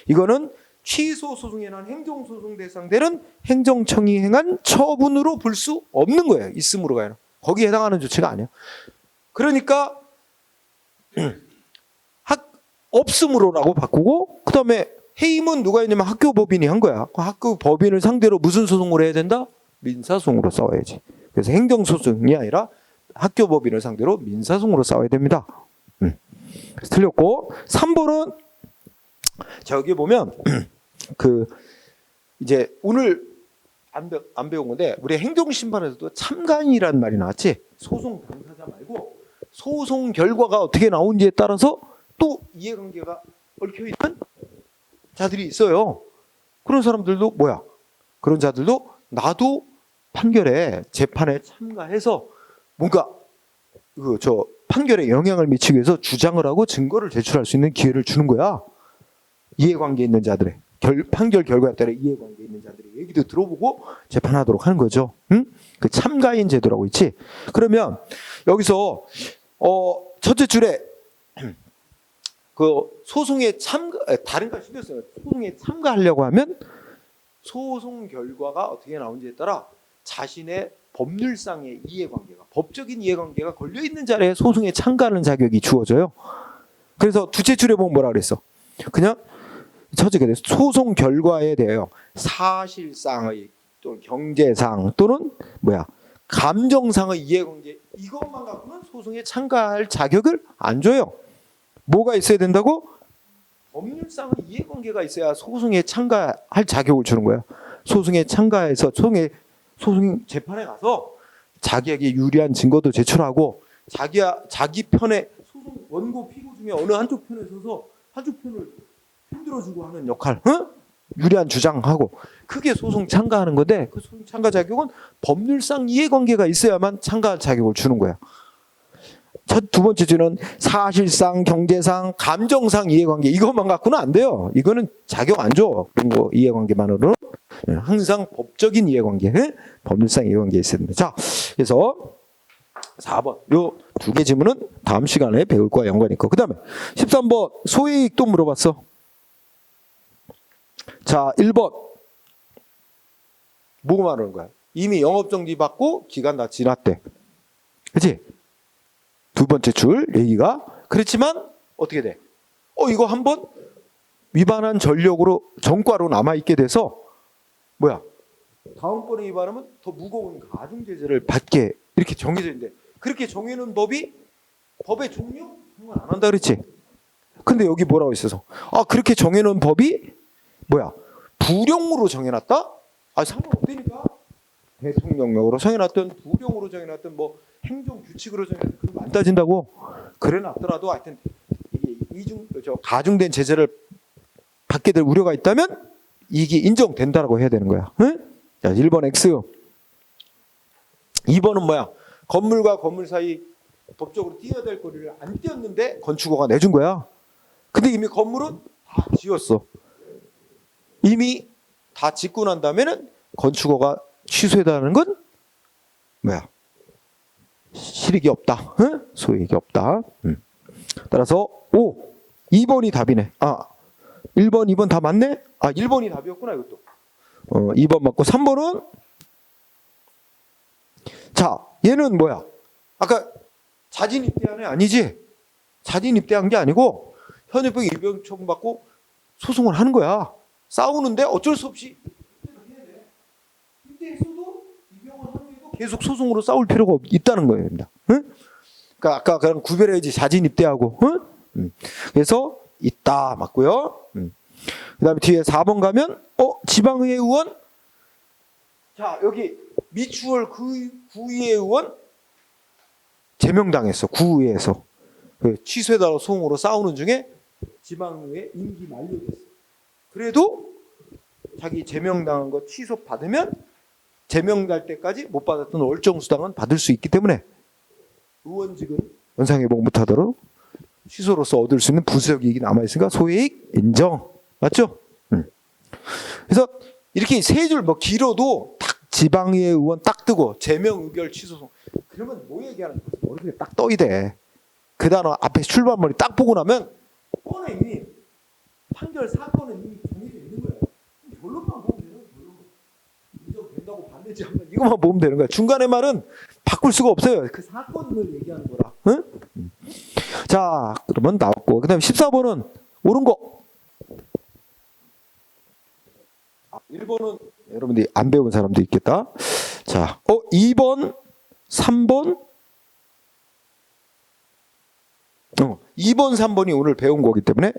이거는 취소 소송에 난 행정소송 대상되는 행정청이 행한 처분으로 볼 수 없는 거예요. 있음으로 가요. 거기에 해당하는 조치가 아니에요. 그러니까 없음으로라고 바꾸고 그 다음에 해임은 누가 했냐면 학교법인이 한 거야. 학교법인을 상대로 무슨 소송을 해야 된다? 민사소송으로 싸워야지. 그래서 행정소송이 아니라 학교법인을 상대로 민사소송으로 싸워야 됩니다. 그래서 틀렸고 3번은 자 여기 보면 그 이제 오늘 안 배운 건데 우리 행정심판에서도 참관이라는 말이 나왔지. 소송 당사자 말고 소송 결과가 어떻게 나온지에 따라서 또 이해관계가 얽혀있는 자들이 있어요. 그런 사람들도 뭐야? 그런 자들도 나도 판결에 재판에 참가해서 뭔가 저 판결에 영향을 미치기 위해서 주장을 하고 증거를 제출할 수 있는 기회를 주는 거야. 이해관계 있는 자들의 판결 결과에 따라 이해관계 있는 자들의 얘기도 들어보고 재판하도록 하는 거죠. 응? 그 참가인 제도라고 있지. 그러면 여기서 첫째 줄에 그 소송에 다른 걸 신경 써요. 소송에 참가하려고 하면 소송 결과가 어떻게 나온지에 따라 자신의 법률상의 이해관계가 법적인 이해관계가 걸려 있는 자리에 소송에 참가하는 자격이 주어져요. 그래서 둘째 줄에 보면 뭐라 그랬어? 그냥 처지가 돼. 소송 결과에 대하여 사실상의 또는 경제상 또는 감정상의 이해관계 이것만 갖고는 소송에 참가할 자격을 안 줘요. 뭐가 있어야 된다고? 법률상의 이해관계가 있어야 소송에 참가할 자격을 주는 거야. 소송에 참가해서 소송 재판에 가서 자기에게 유리한 증거도 제출하고 자기 편의 소송 원고 피고 중에 어느 한쪽 편에 서서 한쪽 편을 흔들어주고 하는 역할, 유리한 주장하고 그게 소송 참가하는 건데 그 소송 참가 자격은 법률상 이해관계가 있어야만 참가할 자격을 주는 거야. 두 번째 주는 사실상, 경제상, 감정상 이해관계 이것만 갖고는 안 돼요. 이거는 자격 안 줘. 그런 거 이해관계만으로 항상 법적인 이해관계, 법률상 이해관계 있어야 됩니다. 자, 그래서 4번 요 두 개 질문은 다음 시간에 배울 거와 연관이 있고 그 다음에 13번 소외이익도 물어봤어. 자, 1번 뭐고 말하는 거야? 이미 영업정지 받고 기간 다 지났대. 그렇지? 두 번째 줄 얘기가 그렇지만 어떻게 돼? 이거 한번 위반한 전력으로 전과로 남아있게 돼서 다음번에 위반하면 더 무거운 가중제재를 받게 이렇게 정해져 있는데 그렇게 정해놓은 법이 법의 종류 상관 안 한다 그랬지? 근데 여기 뭐라고 있어서 그렇게 정해놓은 법이 부령으로 정해놨다? 상관없다니까. 대통령령으로 정해놨던 부령으로 정해놨던 행정규칙으로 정해놨던 그거 안 따진다고. 그래놨더라도 하여튼 이게 가중된 제재를 받게 될 우려가 있다면 이게 인정된다라고 해야 되는 거야. 응? 자, 1번 X. 2번은 뭐야? 건물과 건물 사이 법적으로 뛰어야 될 거리를 안 뛰었는데 건축허가 내준 거야. 근데 이미 건물은 다 지었어. 이미 다 짓고 난 다음에는 건축허가 취소해달라는 건 뭐야? 실익이 없다. 응? 소익이 없다. 따라서 2번이 답이네. 1번, 2번 다 맞네? 1번이 답이었구나 이것도. 2번 맞고 3번은 자, 얘는 뭐야? 아까 자진 입대한 애 아니지? 자진 입대한 게 아니고 현역병 입영 처분받고 소송을 하는 거야. 싸우는데 어쩔 수 없이 입대했어도 입영을 하는데도 계속 소송으로 싸울 필요가 있다는 거예요. 응? 그러니까 아까 그냥 구별해야지 자진 입대하고. 응? 그래서 있다 맞고요. 그다음에 뒤에 4번 가면 지방의회 의원 자 여기 미추홀 구의회 의원 제명당했어. 구의회에서 취소해달라고 소송으로 싸우는 중에 지방의회 임기 만료됐어. 그래도 자기 제명당한 거 취소 받으면 제명될 때까지 못 받았던 월정수당은 받을 수 있기 때문에 의원직은 원상회복 못하도록 취소로서 얻을 수 있는 부수적 이익이 남아있으니까 소액 인정. 맞죠? 그래서 이렇게 세 줄 뭐 길어도 딱 지방의회 의원 딱 뜨고 제명 의결 취소송 그러면 뭐 얘기하는 거지? 머리에 딱 떠야 돼. 그 단어 앞에 출발머리 딱 보고 나면 뻔해 이미 판결 사건은 이미 정해져 있는 거예요. 결론만 보면 되는 거예요. 인정된다고 봤는지 한번 이것만 보면 되는 거야. 중간에 말은 바꿀 수가 없어요. 그 사건을 얘기하는 거라. 응? 자, 그러면 나왔고 그다음에 14번은 옳은 거. 1번은 여러분들이 안 배운 사람도 있겠다. 자, 2번, 3번, 2번, 3번이 오늘 배운 거기 때문에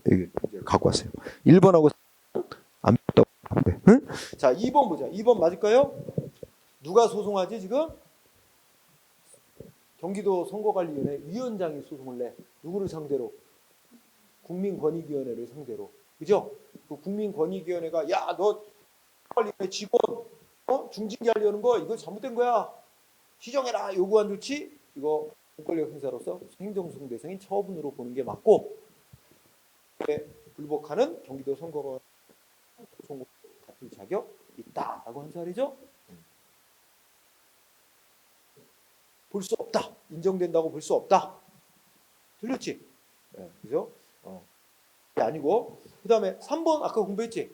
이게 갖고 왔어요. 1번하고 안 배웠다고 하는데. 응? 자, 2번 보자. 2번 맞을까요? 누가 소송하지 지금? 경기도 선거관리위원회 위원장이 소송을 내. 누구를 상대로? 국민권익위원회를 상대로. 그죠? 그 국민권익위원회가 야, 너 관리위원회 직원 중징계하려는 거 이거 잘못된 거야. 시정해라. 요구 안 좋지? 이거 공권력 행사로서 행정소송 대상인 처분으로 보는 게 맞고 불복하는 경기도 선거관 소송 다툴 자격 있다라고 한 소리죠. 볼 수 없다. 인정된다고 볼 수 없다. 들렸지? 네, 그죠? 아니고 그다음에 3번 아까 공부했지?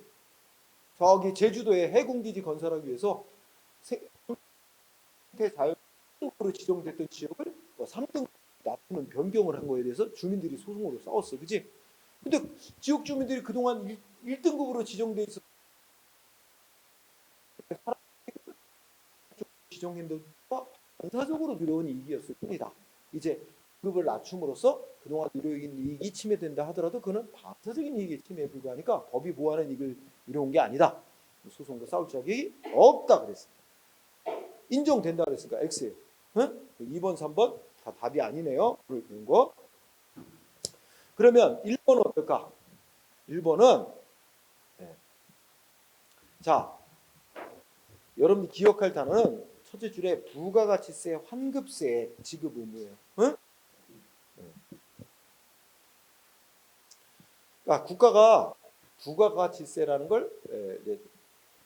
저기 제주도에 해군기지 건설하기 위해서 자연으로 지정됐던 지역을 3등 납부는 변경을 한 거에 대해서 주민들이 소송으로 싸웠어. 그치? 근데 지역 주민들이 그동안 1등급으로 지정돼 있어 지정했는데 반사적으로 들어온 이익이었을 뿐이다. 이제 급을 낮춤으로써 그동안 이뤄온 이익이 침해된다 하더라도 그는 반사적인 이익의 침해에 불과하니까 법이 보호하는 이익을 이뤄온 게 아니다. 소송도 싸울 자격이 없다 그랬습니다. 인정된다 그랬으니까 X예요. 응? 2번, 3번 다 답이 아니네요. 그걸 보는 거. 그러면 1번은 어떨까? 1번은 자 여러분이 기억할 단어는 첫째 줄에 부가가치세 환급세 지급 의무예요. 응? 그러니까 국가가 부가가치세라는 걸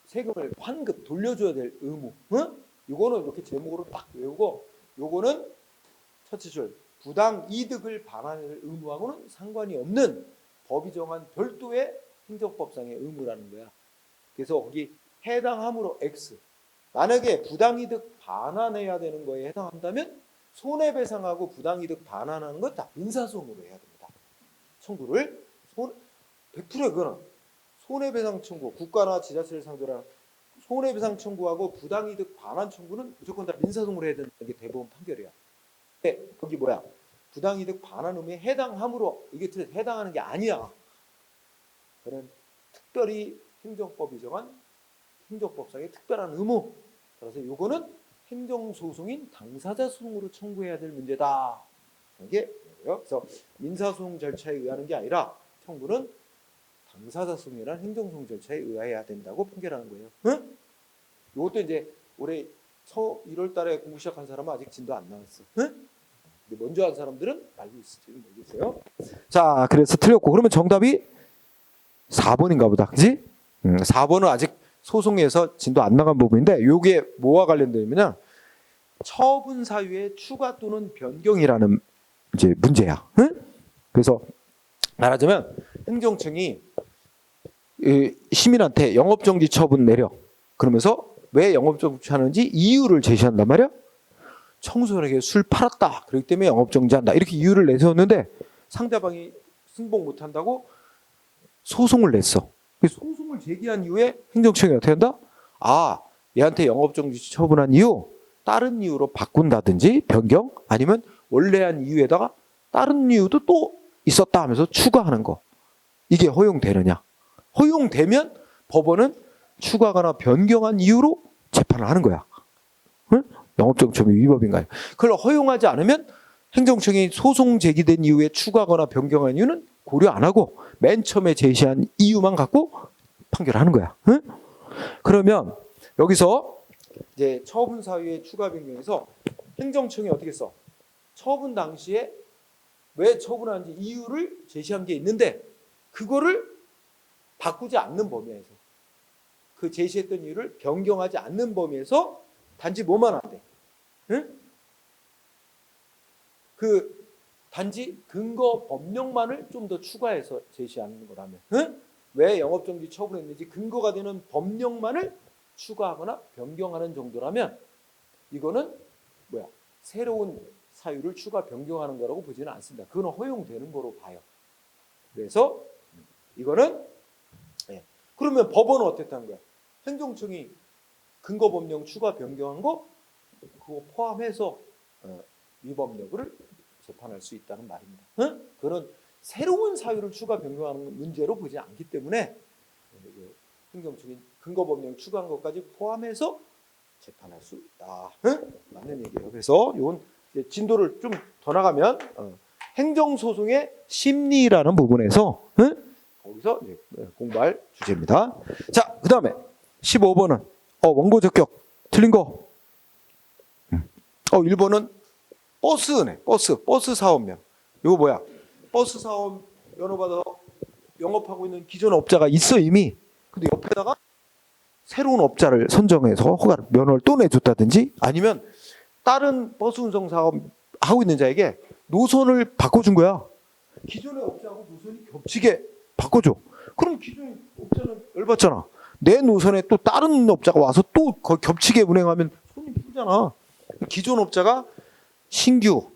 세금을 환급 돌려줘야 될 의무. 응? 요거는 이렇게 제목으로 딱 외우고 요거는 첫째 줄 부당 이득을 반환할 의무하고는 상관이 없는 법이 정한 별도의 행정법상의 의무라는 거야. 그래서 거기 해당함으로 X. 만약에 부당이득 반환해야 되는 거에 해당한다면 손해배상하고 부당이득 반환하는 건 다 민사소송으로 해야 됩니다. 청구를 100%의 그거는 손해배상 청구, 국가나 지자체를 상대로 하는 손해배상 청구하고 부당이득 반환 청구는 무조건 다 민사소송으로 해야 된다는 게 대법원 판결이야. 근데 거기 뭐야? 부당이득 반환 의무에 해당함으로 이게 해당하는 게 아니야. 그는 특별히 행정법이 정한 행정법상의 특별한 의무. 따라서 이거는 행정소송인 당사자 소송으로 청구해야 될 문제다. 이게 뭐예요? 그래서 민사소송 절차에 의하는 게 아니라 청구는 당사자 소송이란 행정소송 절차에 의해야 된다고 판결하는 거예요. 응? 이것도 이제 올해 1월 달에 공부 시작한 사람은 아직 진도 안 나왔어. 응? 근데 먼저 한 사람들은 알고 있을지 모르겠어요. 자, 그래서 틀렸고 그러면 정답이 4번인가 보다. 그지? 4번은 아직 소송에서 진도 안 나간 부분인데 요게 뭐와 관련되냐면 처분 사유의 추가 또는 변경이라는 이제 문제야. 응? 그래서 말하자면 행정청이 시민한테 영업정지 처분 내려. 그러면서 왜 영업정지 하는지 이유를 제시한단 말이야. 청소년에게 술 팔았다. 그렇기 때문에 영업정지한다. 이렇게 이유를 내세웠는데 상대방이 승복 못한다고 소송을 냈어. 소송을 제기한 이후에 행정청이 어떻게 한다? 아, 얘한테 영업정지 처분한 이유 다른 이유로 바꾼다든지 변경 아니면 원래 한 이유에다가 다른 이유도 또 있었다 하면서 추가하는 거. 이게 허용되느냐? 허용되면 법원은 추가하거나 변경한 이유로 재판을 하는 거야. 응? 영업정지 위법인가요? 그걸 허용하지 않으면 행정청이 소송 제기된 이후에 추가하거나 변경한 이유는 고려 안 하고 맨 처음에 제시한 이유만 갖고 판결하는 거야. 응? 그러면 여기서 이제 처분 사유의 추가 변경에서 행정청이 어떻게 써? 처분 당시에 왜 처분하는지 이유를 제시한 게 있는데 그거를 바꾸지 않는 범위에서 그 제시했던 이유를 변경하지 않는 범위에서 단지 뭐만 한대? 응? 그 단지 근거 법령만을 좀 더 추가해서 제시하는 거라면, 응? 왜 영업정지 처분했는지 근거가 되는 법령만을 추가하거나 변경하는 정도라면 이거는 뭐야? 새로운 사유를 추가 변경하는 거라고 보지는 않습니다. 그거는 허용되는 거로 봐요. 그래서 이거는 그러면 법원은 어땠다는 거야? 행정청이 근거 법령 추가 변경한 거 그거 포함해서 위법 여부를 재판할 수 있다는 말입니다. 응? 그거는 새로운 사유를 추가 변경하는 문제로 보지 않기 때문에 행정청이 근거 법령 추가한 것까지 포함해서 재판할 수 있다. 응? 맞는 얘기예요. 그래서 이건 진도를 좀 더 나가면 행정소송의 심리라는 부분에서 거기서 공부할 주제입니다. 자, 그 다음에 15번은 원고 적격 틀린 거. 1번은 버스네. 버스 사업면. 이거 뭐야? 버스 사업 면허 받아 영업하고 있는 기존 업자가 있어 이미. 근데 옆에다가 새로운 업자를 선정해서 허가 면허를 또 내줬다든지 아니면 다른 버스 운송 사업 하고 있는 자에게 노선을 바꿔준 거야. 기존의 업자하고 노선이 겹치게 바꿔줘. 그럼 기존 업자는 열받잖아. 내 노선에 또 다른 업자가 와서 또 겹치게 운행하면 손님 풀잖아. 기존 업자가 신규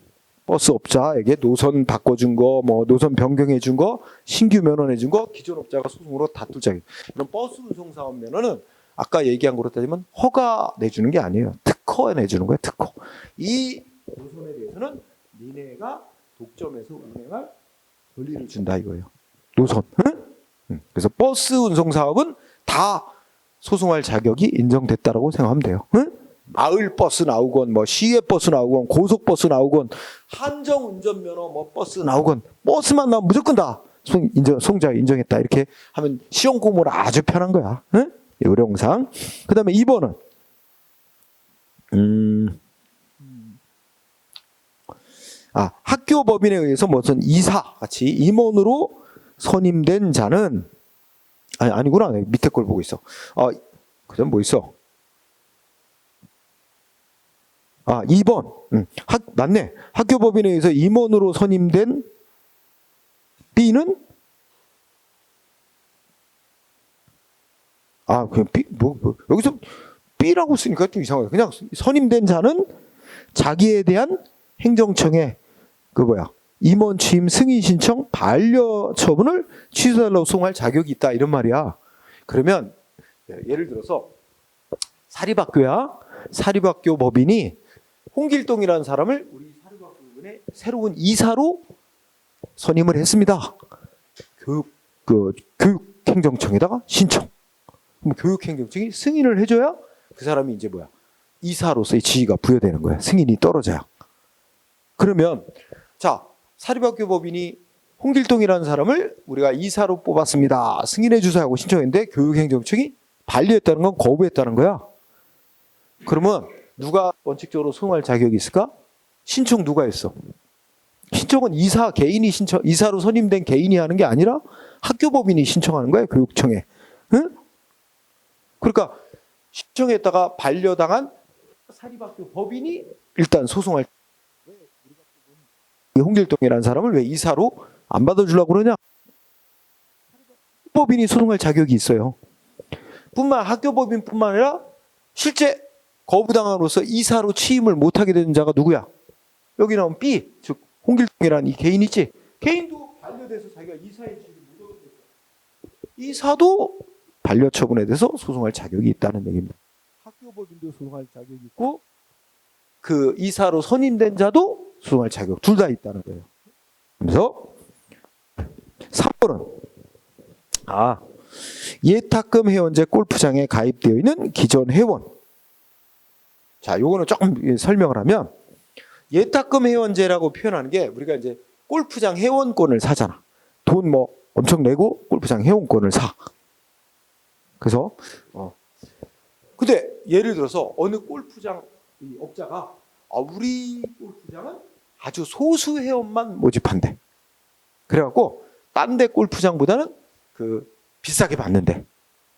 버스 업자에게 노선 바꿔준 거, 뭐 노선 변경해 준 거, 신규 면허 내준 거, 기존 업자가 소송으로 다투자. 이런 버스 운송 사업 면허는 아까 얘기한 거로 따지면 허가 내주는 게 아니에요. 특허 내주는 거예요. 특허. 이 노선에 대해서는 니네가 독점해서 운행할 권리를 준다 이거예요. 노선. 그래서 버스 운송 사업은 다 소송할 자격이 인정됐다라고 생각하면 돼요. 마을 버스 나오건 뭐 시외 버스 나오건 고속 버스 나오건 한정 운전면허 뭐 버스 나오건 버스만 나오면 무조건 다 송자 인정했다 이렇게 하면 시험 공부를 아주 편한 거야. 의료용상. 그 다음에 2번은 학교 법인에 의해서 무슨 이사 같이 임원으로 선임된 자는 아니구나. 밑에 걸 보고 있어. 그다음 뭐 있어? 2번. 맞네. 학교 법인에 의해서 임원으로 선임된 B는 그냥 B 여기서 B라고 쓰니까 좀 이상하다. 그냥 선임된 자는 자기에 대한 행정청의 임원 취임 승인 신청 반려 처분을 취소하려고 소송할 자격이 있다 이런 말이야. 그러면 예를 들어서 사립학교야. 사립학교 법인이 홍길동이라는 사람을 우리 사립학교 법인의 새로운 이사로 선임을 했습니다. 교육행정청에다가 신청. 그럼 교육행정청이 승인을 해줘야 그 사람이 이제 이사로서의 지위가 부여되는 거야. 승인이 떨어져야. 그러면 자, 사립학교 법인이 홍길동이라는 사람을 우리가 이사로 뽑았습니다. 승인해 주세요 하고 신청했는데 교육행정청이 반려했다는 건 거부했다는 거야. 그러면 누가 원칙적으로 소송할 자격이 있을까? 신청 누가 했어? 신청은 이사 개인이 신청, 이사로 선임된 개인이 하는 게 아니라 학교법인이 신청하는 거예요, 교육청에. 응? 그러니까 신청했다가 반려당한 사립학교 법인이 일단 소송할. 홍길동이라는 사람을 왜 이사로 안 받아주려고 그러냐? 법인이 소송할 자격이 있어요. 학교법인뿐만 아니라 실제 거부당함으로써 이사로 취임을 못하게 된 자가 누구야? 여기 나온 B, 즉 홍길동이라는 이 개인 있지? 개인도 반려돼서 자기가 이사의 지위를 못 얻게 됐어요. 이사도 반려 처분에 대해서 소송할 자격이 있다는 얘기입니다. 학교법인도 소송할 자격이 있고 그 이사로 선임된 자도 소송할 자격 둘 다 있다는 거예요. 그래서 3번은 예탁금 회원제 골프장에 가입되어 있는 기존 회원. 자, 요거는 조금 설명을 하면 예탁금 회원제라고 표현하는 게 우리가 이제 골프장 회원권을 사잖아. 돈 뭐 엄청 내고 골프장 회원권을 사. 그래서 근데 예를 들어서 어느 골프장 이 업자가 우리 골프장은 아주 소수 회원만 모집한대. 그래갖고 딴 데 골프장보다는 그 비싸게 받는데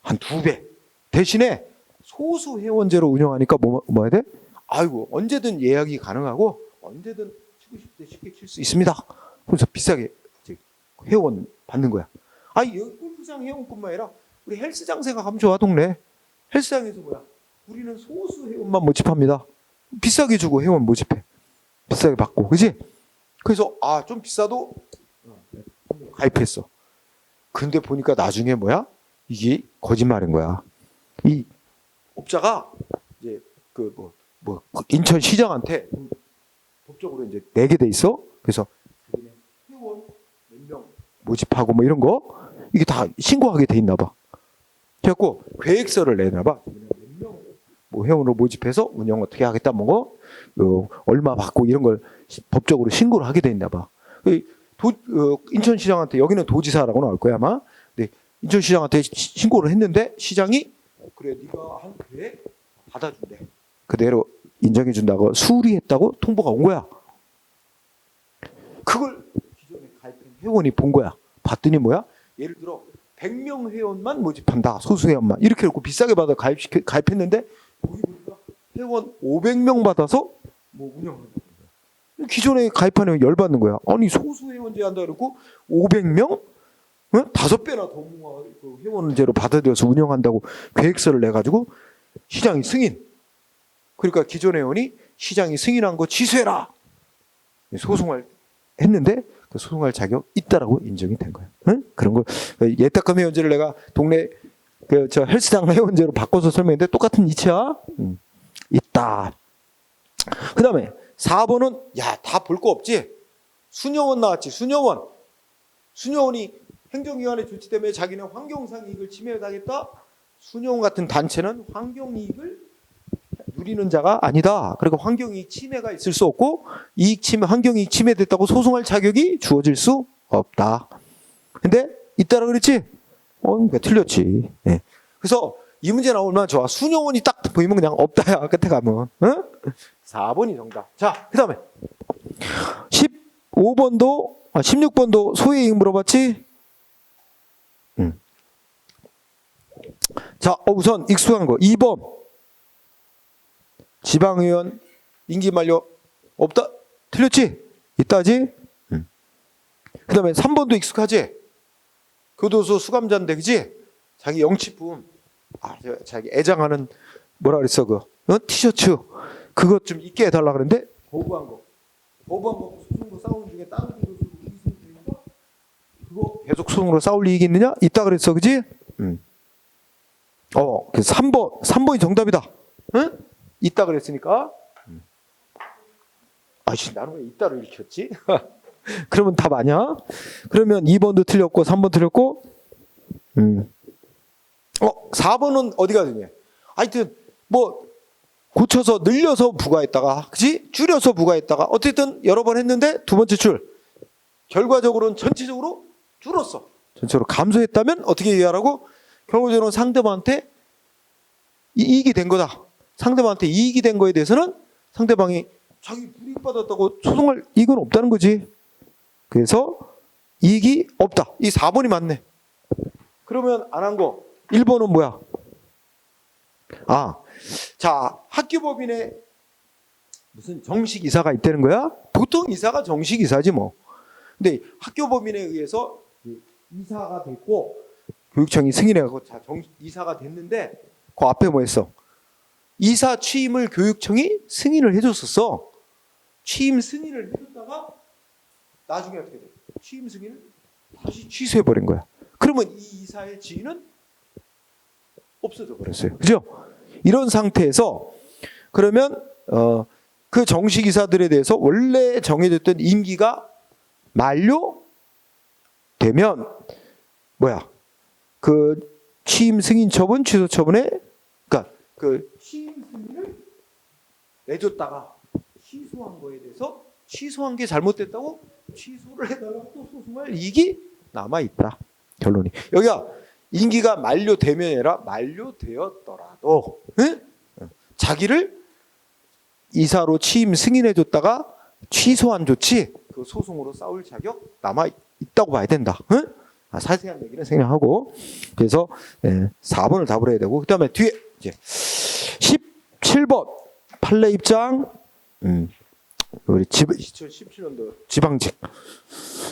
한 2배. 대신에 소수 회원제로 운영하니까 뭐 해야 돼? 아이고 언제든 예약이 가능하고 언제든 치고 싶을 때 쉽게 칠 수 있습니다. 그래서 비싸게 회원 받는 거야. 여기 골프장 회원뿐만 아니라 우리 헬스장 생각하면 좋아. 동네 헬스장에서 우리는 소수 회원만 모집합니다. 비싸게 주고 회원 모집해. 비싸게 받고, 그지? 그래서 좀 비싸도 가입했어. 근데 보니까 나중에 이게 거짓말인 거야. 이 업자가 이제 인천시장한테 법적으로 이제 내게 돼 있어. 그래서 회원 몇 명 모집하고 이런 거 이게 다 신고하게 돼 있나 봐. 그래갖고 계획서를 내나 봐. 몇 명 회원으로 모집해서 운영 어떻게 하겠다 얼마 받고 이런 걸 법적으로 신고를 하게 돼 있나 봐. 인천시장한테 여기는 도지사라고 나올 거야 아마. 근데 인천시장한테 신고를 했는데 시장이 그래 네가 한 계획 받아준대. 그대로 인정해 준다고 수리했다고 통보가 온 거야. 그걸 기존에 가입한 회원이 본 거야. 봤더니 예를 들어 100명 회원만 모집한다. 소수 회원만. 이렇게 놓고 비싸게 받아 가입했는데 거기 보니까 회원 500명 받아서 운영하는 거야. 기존에 가입한 회원 열받는 거야. 아니 소수 회원제 한다 그러고 500명? 5배나 더 회원제로 받아들여서 운영한다고 계획서를 내가지고 시장이 승인. 그러니까 기존 회원이 시장이 승인한 거 취소해라. 소송을 했는데 그 소송할 자격 있다라고 인정이 된 거예요. 그런 거 예탁금 회원제를 내가 동네 헬스장 회원제로 바꿔서 설명했는데 똑같은 이치야. 있다. 그 다음에 4번은 다 볼 거 없지. 수녀원 나왔지. 수녀원이 행정기관의 조치 때문에 자기는 환경상 이익을 침해당했다. 수녀원 같은 단체는 환경이익을 누리는 자가 아니다. 그리고 환경이익 침해가 있을 수 없고 환경이익 침해됐다고 소송할 자격이 주어질 수 없다. 근데 있다라 그랬지? 틀렸지. 네. 그래서 이 문제 나오면 얼마나 좋아. 수녀원이 딱 보이면 그냥 없다야. 끝에 가면. 4번이 정답. 자, 그 다음에 16번도 소외이익 물어봤지? 자, 우선 익숙한 거. 2번. 지방의원 임기 만료 없다. 틀렸지? 있다지? 그 다음에 3번도 익숙하지? 교도소 수감자인데, 그지? 자기 영치품, 자기 애장하는 그랬어, 티셔츠. 그것 좀 입게 해달라 그랬는데, 거부한 거 소송으로 싸우는 중에 다른 교도소로 이승 되니까 그거 계속 소송으로 싸울 이익이 있느냐? 있다 그랬어, 그지? 그래서 3번이 정답이다. 응? 있다 그랬으니까. 나는 왜 있다를 읽혔지? 그러면 답 아니야? 그러면 2번도 틀렸고 3번 틀렸고 4번은 어디가 되냐? 하여튼 고쳐서 늘려서 부과했다가 그치? 줄여서 부과했다가 어쨌든 여러 번 했는데 두 번째 줄 결과적으로는 전체적으로 줄었어. 전체적으로 감소했다면 어떻게 이해하라고? 결과적으로 상대방한테 이익이 된 거다. 상대방한테 이익이 된 거에 대해서는 상대방이 자기 불이익받았다고 소송할 이익은 없다는 거지. 그래서 이익이 없다. 이 4번이 맞네. 그러면 안 한 거 1번은 뭐야? 자, 학교법인에 무슨 정식 이사가 있다는 거야? 보통 이사가 정식 이사지 뭐. 근데 학교법인에 의해서 이사가 됐고 교육청이 승인해갖고 이사가 됐는데 그 앞에 뭐 했어? 이사 취임을 교육청이 승인을 해줬었어. 취임 승인을 해줬다가 나중에 어떻게 돼? 취임 승인을 다시 취소해버린 거야. 그러면 이 이사의 지위는 없어져 버렸어요. 그죠? 이런 상태에서 그러면 그 정식 이사들에 대해서 원래 정해졌던 임기가 만료되면 뭐야? 그 취임 승인 처분, 취소 처분에 그러니까 그 취임 승인을 내줬다가 취소한 거에 대해서 취소한 게 잘못됐다고 취소를 해달라고 또 소송할 이익이 남아 있다. 결론이 여기가 임기가 만료되면이 아니라 만료되었더라도 자기를 이사로 취임 승인해줬다가 취소 안 좋지 그 소송으로 싸울 자격 남아 있다고 봐야 된다. 자세한 얘기는 생략하고 그래서 4번을 답을 해야 되고 그다음에 뒤에 이제 17번 판례 입장 우리 2017년도 지방직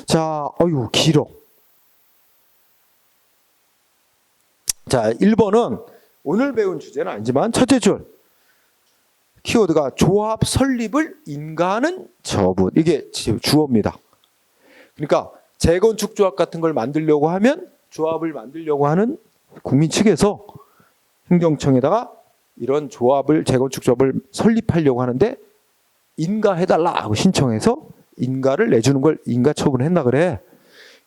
자 어유 길어. 자 1번은 오늘 배운 주제는 아니지만 첫째 줄 키워드가 조합 설립을 인가하는 처분 이게 주어입니다. 그러니까 재건축 조합 같은 걸 만들려고 하면 조합을 만들려고 하는 국민 측에서 행정청에다가 이런 조합을 재건축 조합을 설립하려고 하는데 인가해달라 하고 신청해서 인가를 내주는 걸 인가 처분했나 그래.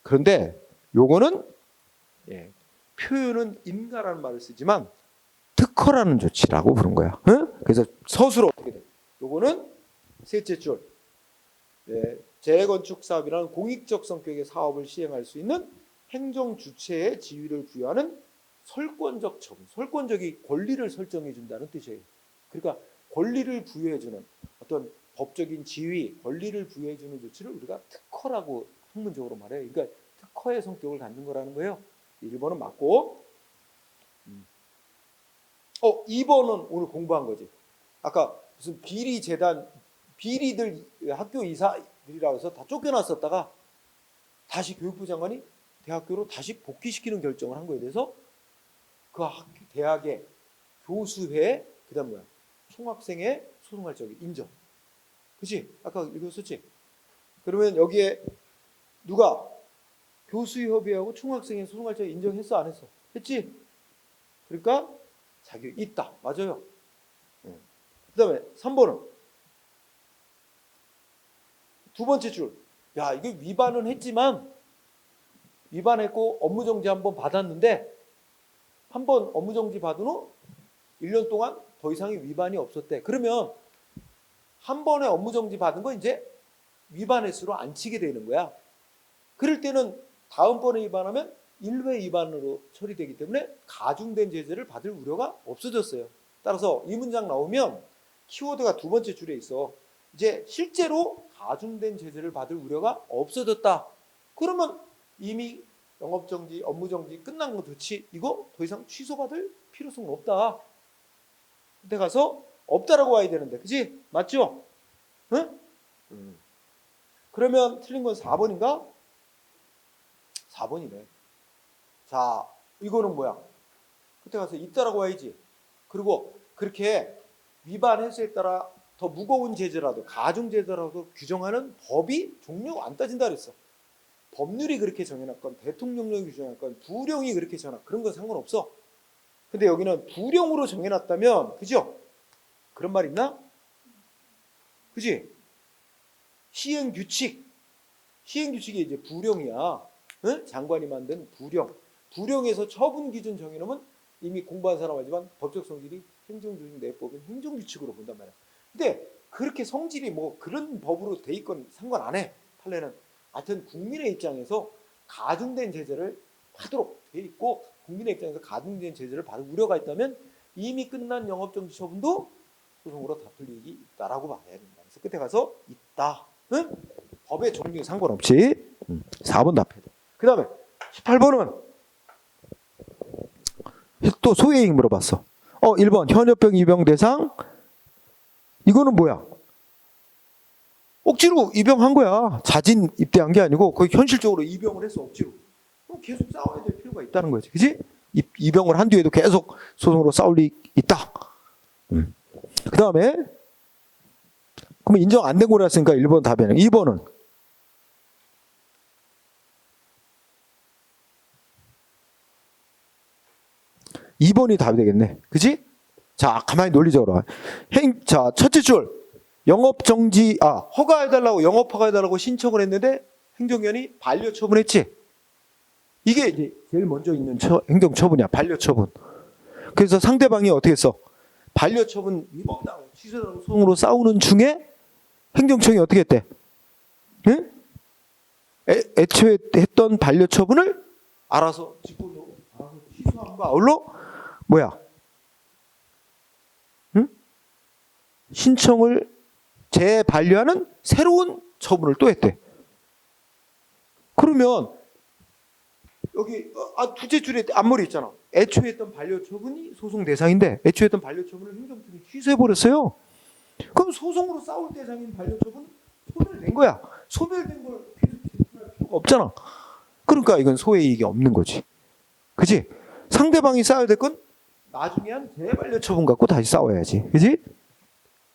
그런데 요거는 표현은 인가라는 말을 쓰지만 특허라는 조치라고 부른 거야. 그래서 서술로 어떻게 돼? 요거는 셋째 줄 재건축 사업이라는 공익적 성격의 사업을 시행할 수 있는 행정 주체의 지위를 부여하는 설권적 처분. 설권적이 권리를 설정해 준다는 뜻이에요. 그러니까 권리를 부여해 주는 어떤 법적인 지위, 권리를 부여해 주는 조치를 우리가 특허라고 학문적으로 말해요. 그러니까 특허의 성격을 갖는 거라는 거예요. 1번은 맞고 2번은 오늘 공부한 거지. 아까 무슨 비리 재단 비리들 학교 이사들이라고 해서 다 쫓겨났었다가 다시 교육부 장관이 대학교로 다시 복귀시키는 결정을 한 거에 대해서 그 대학의 교수회 그다음 뭐야 총학생회 소송할 적이 인정. 그치? 아까 읽었었지? 그러면 여기에 누가 교수협의하고 총학생회 소송할 적이 인정했어 안 했어? 했지? 그러니까 자격이 있다. 맞아요. 그 다음에 3번은 두 번째 줄. 야 이게 위반은 했지만 위반했고 업무정지 한번 받았는데 한 번 업무정지 받은 후 1년 동안 더 이상의 위반이 없었대. 그러면 한 번에 업무정지 받은 거 이제 위반의 수로 안 치게 되는 거야. 그럴 때는 다음번에 위반하면 1회 위반으로 처리되기 때문에 가중된 제재를 받을 우려가 없어졌어요. 따라서 이 문장 나오면 키워드가 두 번째 줄에 있어. 이제 실제로 가중된 제재를 받을 우려가 없어졌다. 그러면 이미 영업정지, 업무정지 끝난 거 좋지. 이거 더 이상 취소받을 필요성은 없다. 그때 가서 없다라고 와야 되는데, 그치? 맞죠? 응? 그러면 틀린 건 4번인가? 4번이네. 자, 이거는 뭐야? 그때 가서 있다라고 와야지. 그리고 그렇게 위반 횟수에 따라 더 무거운 제재라도 가중 제재라도 규정하는 법이 종류가 안 따진다 그랬어. 법률이 그렇게 정해놨건 대통령령이 규정했건 부령이 그렇게 정해놨건 그런 건 상관없어. 근데 여기는 부령으로 정해놨다면 그죠? 그런 말 있나? 그지? 시행규칙이 이제 부령이야. 응? 장관이 만든 부령. 부령에서 처분 기준 정해놓으면 이미 공부한 사람 알지만 법적 성질이 행정조직 내법은 행정규칙으로 본단 말이야. 근데 그렇게 성질이 뭐 그런 법으로 돼 있건 상관 안 해. 판례는 하여튼 국민의 입장에서 가중된 제재를 받도록 돼 있고 국민의 입장에서 가중된 제재를 받을 우려가 있다면 이미 끝난 영업정지 처분도 소송으로 다툴 이익이 있다라고 봐야 된다. 그래서 끝에 가서 있다. 응? 법의 종류에 상관없이 4번 답해야 돼. 그 다음에 18번은 또 소외이익 물어봤어. 1번 현역병 입영 대상. 이거는 뭐야? 억지로 입영한 거야. 자진 입대한 게 아니고 거의 현실적으로 입영을 했어. 억지로. 계속 싸워야 될 필요가 있다는 거지. 그지? 입영을 한 뒤에도 계속 소송으로 싸울 리 있다. 그 다음에 그러면 인정 안 된 거라 했으니까 1번 답이네. 2번은 2번이 답이 되겠네. 그지? 자, 가만히 논리적으로. 자, 첫째 줄. 영업정지, 허가해달라고, 영업 허가해달라고 신청을 했는데 행정위원이 반려처분했지? 이게 이제 제일 먼저 있는 행정처분이야. 반려처분. 그래서 상대방이 어떻게 했어? 반려처분 위법당 취소당 소송으로 싸우는 중에 행정청이 어떻게 했대? 응? 애초에 했던 반려처분을 알아서 직권으로 취소함과 아울러 뭐야? 응? 신청을 재반려하는 새로운 처분을 또 했대. 그러면 여기 둘째 줄에 앞머리 있잖아. 애초에 했던 반려처분이 소송 대상인데 애초에 했던 반려처분을 행정청이 취소해버렸어요. 그럼 소송으로 싸울 대상인 반려처분 소멸된 거야. 소멸된 걸 계속 제출할 필요가 없잖아. 그러니까 이건 소외이익이 없는 거지. 그지? 상대방이 싸워야 될 건 나중에 한 재반려처분 갖고 다시 싸워야지. 그지?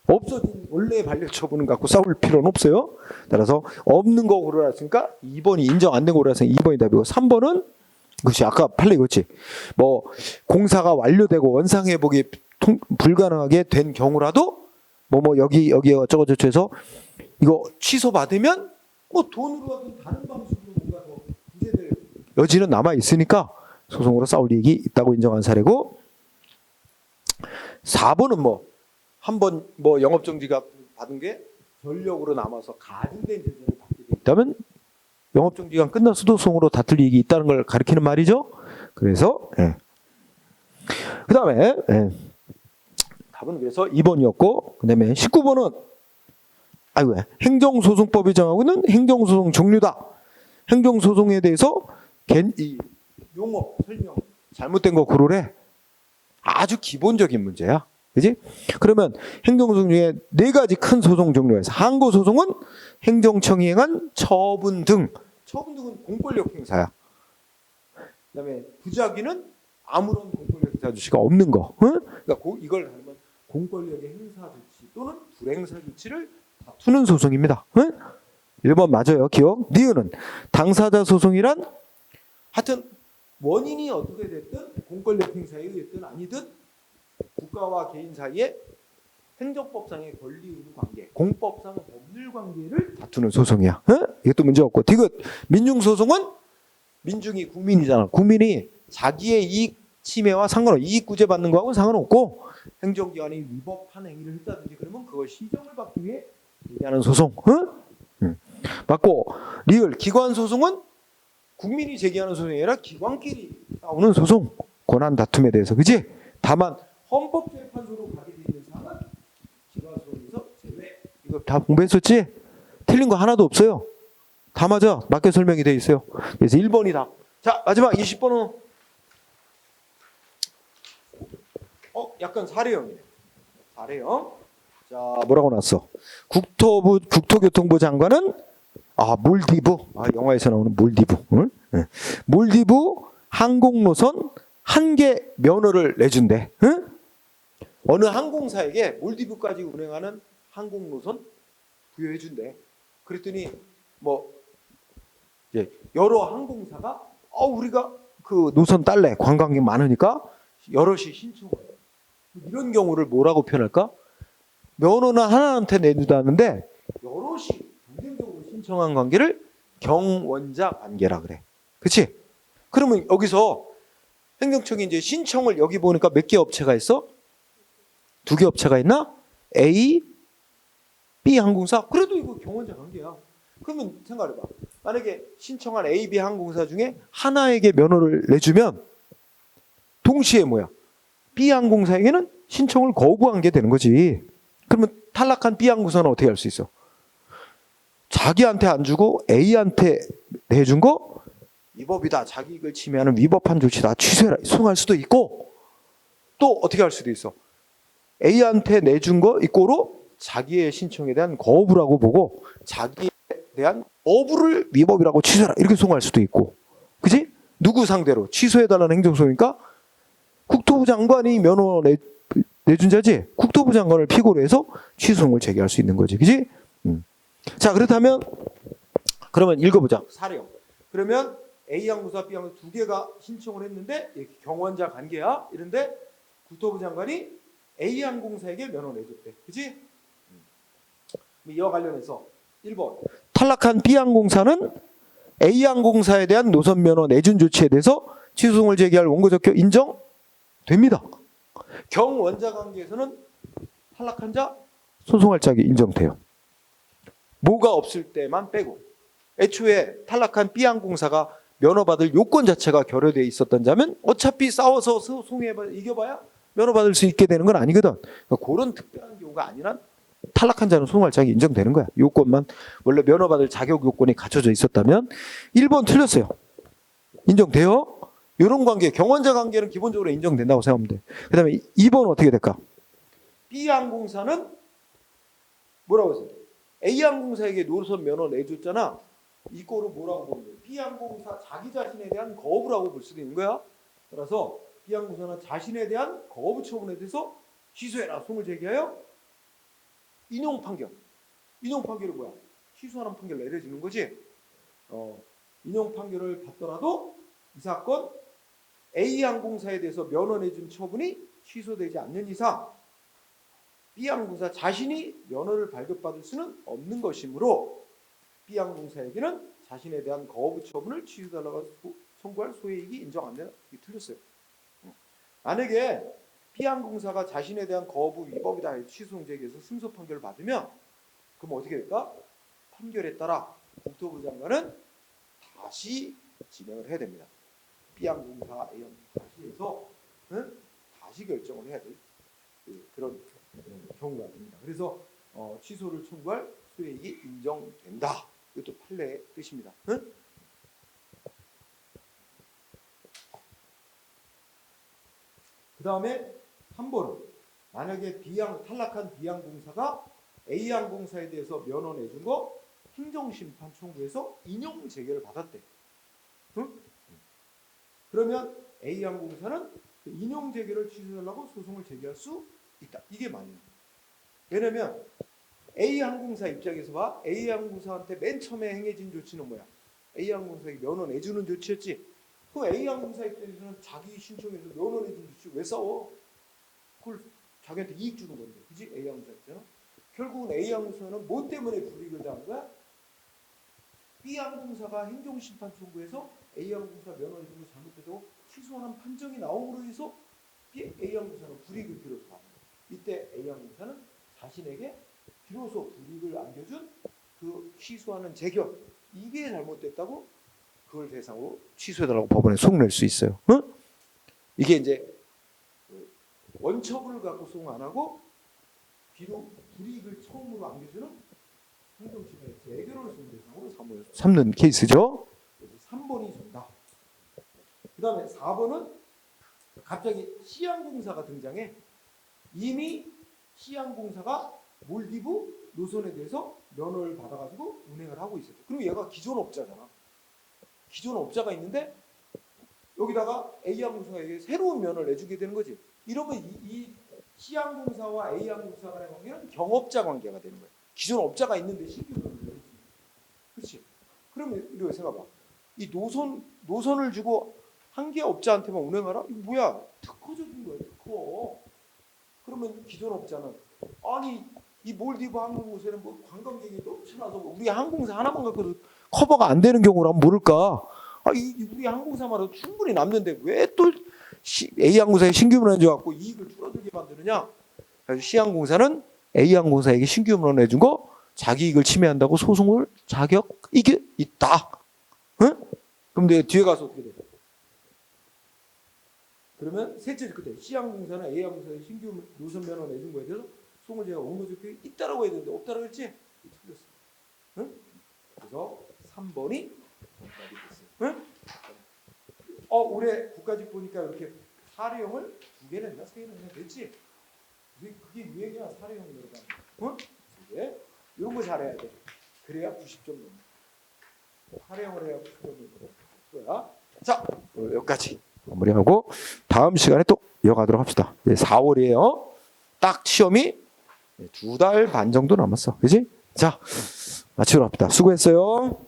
없어진 원래 반려처분을 갖고 싸울 필요는 없어요. 따라서 없는 거 고르라니까 2번이 인정 안 된 거 고르라서 2번이 답이고 3번은 그렇지. 아까 판례 그렇지. 뭐 공사가 완료되고 원상 회복이 불가능하게 된 경우라도 여기 어쩌고저쩌고 해서 이거 취소 받으면 뭐 돈으로 하든 다른 방식으로 뭔가 더 문제될 여지는 남아 있으니까 소송으로 싸울 이익이 있다고 인정한 사례고 4번은 한 번 영업정지가 받은 게 전력으로 남아서 가중된 재산을 받게 돼 있다면 영업정지가 끝났어도 소송으로 다툴 이익이 있다는 걸 가리키는 말이죠. 그래서 그 다음에 답은 그래서 2번이었고 그 다음에 19번은 행정소송법이 정하고 있는 행정소송 종류다. 행정소송에 대해서 이 용어 설명 잘못된 거 고르래. 아주 기본적인 문제야. 그지? 그러면 행정소송 중에 4가지 큰 소송 종류가 있어. 항고소송은 행정청이 행한 처분 등은 공권력 행사야. 그다음에 부작위는 아무런 공권력 행사 조치가 없는 거. 응? 그러니까 이걸 다루면 공권력의 행사 조치 또는 불행사 조치를 다투는 소송입니다. 응? 1번 맞아요. 기억. 니은은 당사자 소송이란 하여튼 원인이 어떻게 됐든 공권력 행사에 의했든 아니든 국가와 개인 사이에 행정법상의 권리 의무 관계, 공법상 법률 관계를 다투는 소송이야. 이것도 문제 없고. 디귿 민중소송은 민중이 국민이잖아. 국민이 자기의 이익 침해와 상관없고 이익 구제 받는 거하고는 상관없고 행정기관이 위법한 행위를 했다든지 그러면 그걸 시정을 받기 위해 얘기하는 소송. 맞고 리을 기관 소송은 국민이 제기하는 소송이 아니라 기관끼리 싸우는 소송. 권한 다툼에 대해서. 그지? 다만 헌법재판소로 가게 돼 있는 사항은 기관소송에서 제외. 이거 다 공부했었지? 틀린 거 하나도 없어요. 다 맞아. 맞게 설명이 돼 있어요. 그래서 1번이다. 자, 마지막 20번은 약간 사례형이네. 사례형. 자, 뭐라고 나왔어? 국토교통부 장관은 몰디브. 영화에서 나오는 몰디브. 응? 몰디브 항공노선 1개 면허를 내준대. 응? 어느 항공사에게 몰디브까지 운행하는 항공노선 부여해준대. 그랬더니 여러 항공사가 우리가 그 노선 딸래 관광객 많으니까 여럿이 신청해. 이런 경우를 뭐라고 표현할까? 면허는 하나한테 내준다는데 여럿이 경쟁적으로 신청한 관계를 경원자 관계라 그래. 그렇지? 그러면 여기서 행정청이 이제 신청을 여기 보니까 몇 개 업체가 있어? 2개 업체가 있나? A, B 항공사? 그래도 이거 경원자 관계야. 그러면 생각해봐. 만약에 신청한 A, B 항공사 중에 하나에게 면허를 내주면 동시에 뭐야? B항공사에게는 신청을 거부한 게 되는 거지. 그러면 탈락한 B항공사는 어떻게 할 수 있어? 자기한테 안 주고 A한테 내준 거 위법이다. 자기 이익을 침해하는 위법한 조치다. 취소해라. 소송할 수도 있고, 또 어떻게 할 수도 있어. A한테 내준 거 이꼬로 자기의 신청에 대한 거부라고 보고 자기에 대한 거부를 위법이라고 취소해라. 이렇게 소송할 수도 있고. 그지? 누구 상대로? 취소해달라는 행정소송이니까 국토부 장관이 면허 내준 자지. 국토부 장관을 피고로 해서 취소송을 제기할 수 있는 거지. 그지? 자, 그렇다면 그러면 읽어보자. 사례요. 그러면 A항공사, B항공사 두 개가 신청을 했는데 이렇게 경원자 관계야. 이런데 국토부 장관이 A항공사에게 면허 내줬대. 그지? 이와 관련해서 1번. 탈락한 B항공사는 A항공사에 대한 노선 면허 내준 조치에 대해서 취소송을 제기할 원고적격 인정됩니다. 경원자 관계에서는 탈락한 자 소송할 자격이 인정돼요. 뭐가 없을 때만 빼고, 애초에 탈락한 B항공사가 면허 받을 요건 자체가 결여되어 있었던 자면 어차피 싸워서 소송해 이겨봐야 면허 받을 수 있게 되는 건 아니거든. 그러니까 그런 특별한 경우가 아니란 탈락한 자는 소송할 자격이 인정되는 거야. 요건만 원래 면허 받을 자격 요건이 갖춰져 있었다면. 1번 틀렸어요. 인정돼요? 이런 관계, 경원자 관계는 기본적으로 인정된다고 생각하면 돼. 그 다음에 2번 어떻게 될까? B항공사는 뭐라고 했어요? A항공사에게 노선 면허 내줬잖아. 이거를 뭐라고 보면 돼? B항공사 자기 자신에 대한 거부라고 볼 수도 있는 거야. 따라서 B항공사는 자신에 대한 거부 처분에 대해서 취소해라. 소송을 제기하여 인용 판결. 인용 판결이 뭐야? 취소하는 판결 내려지는 거지. 인용 판결을 받더라도 이 사건 A항공사에 대해서 면허 내준 처분이 취소되지 않는 이상 B항공사 자신이 면허를 발급받을 수는 없는 것이므로 B항공사에게는 자신에 대한 거부 처분을 취소해달라고 청구할 소해이익이 인정 안 된다. 이게 틀렸어요. 만약에 B항공사가 자신에 대한 거부 위법이다 해서 취소송 제기해서 승소 판결을 받으면 그럼 어떻게 될까? 판결에 따라 국토부 장관은 다시 진행을 해야 됩니다. B항공사 A항공사 다시 해서 다시 결정을 해야 될 그런 경우가 됩니다. 그래서 취소를 청구할 소해이익이 인정된다. 이것도 판례의 뜻입니다. 그 다음에 3번은 만약에 탈락한 B항공사가 A항공사에 대해서 면허 내준 거 행정심판 청구해서 인용 재결을 받았대. 그러면 A항공사는 인용 재결을 취소하려고 소송을 제기할 수 있다. 이게 맞네요. 왜냐면 A항공사 입장에서 봐. A항공사한테 맨 처음에 행해진 조치는 뭐야? A항공사에게 면허 내주는 조치였지. 그 A항공사 입장에서는 자기 신청해서 면허 내준 조치 왜 싸워? 그걸 자기한테 이익 주는 건데. 그지? A항공사 입장은. 결국은 A항공사는 뭐 때문에 불이익을 당한 거야? B항공사가 행정심판 청구해서 A항공사 면허 내준 거 잘못되고 취소하는 판정이 나옴으로 해서 A항공사는 불이익을 비로소 받는 거야. 이때 A항공사는 자신에게 비로소 불이익을 안겨준 그 취소하는 재결, 이게 잘못됐다고 그걸 대상으로 취소해달라고 법원에 소송낼 수 있어요. 이게 이제 원처분을 갖고 소송 안 하고 비록 불이익을 처음으로 안겨주는 행정심판의 재결을 소송 대상으로 삼는 케이스죠. 그래서 3번이 정답. 그 다음에 4번은 갑자기 C항공사가 등장해. 이미 C항공사가 몰디브 노선에 대해서 면허를 받아가지고 운행을 하고 있었대. 그리고 얘가 기존 업자잖아. 기존 업자가 있는데 여기다가 A항공사에게 새로운 면허를 내주게 되는 거지. 이러면 이 C항공사와 A항공사 간의 관계는 경업자 관계가 되는 거야. 기존 업자가 있는데 신규 면허를 내주지. 그렇지? 그러면 이렇게 생각해봐. 이 노선을 주고 한 개 업자한테만 운행하라? 이거 뭐야? 특허적인 거야, 특허. 그러면 기존 업자는 아니 이 몰디브 항공사에는 뭐 관광객이 넘쳐나서 우리 항공사 하나만 갖고도 커버가 안 되는 경우라면 모를까? 우리 항공사만으로 충분히 남는데 왜 또 A항공사에 신규 면허 내줘갖고 이익을 줄어들게 만드느냐? 그래서 C항공사는 A항공사에게 신규 면허 내준 거 자기 이익을 침해한다고 소송을 자격 이게 있다. 응? 그럼 내 뒤에 가서 어떻게 돼? 그러면 셋째 그때 C항공사나 A항공사의 신규 노선 변화 내준 거에 대해서 송을 제가 원고 적격이 있다라고 해야 되는데 없다라고 했지? 틀렸어. 응? 그래서 3번이 정답이 됐어요. 응? 올해 국가직 보니까 이렇게 사례형을 2개 냈나 3개 냈나 됐지? 그게 유행이야 사례형 내려가는 거. 응? 이게 이런 거 잘해야 돼. 그래야 90점 넘는 사례형을 해야 90점 넘는 거야. 자 여기까지 마무리하고 다음 시간에 또 이어가도록 합시다. 4월이에요. 딱 시험이 2달 반 정도 남았어. 그지? 자 마치도록 합시다. 수고했어요.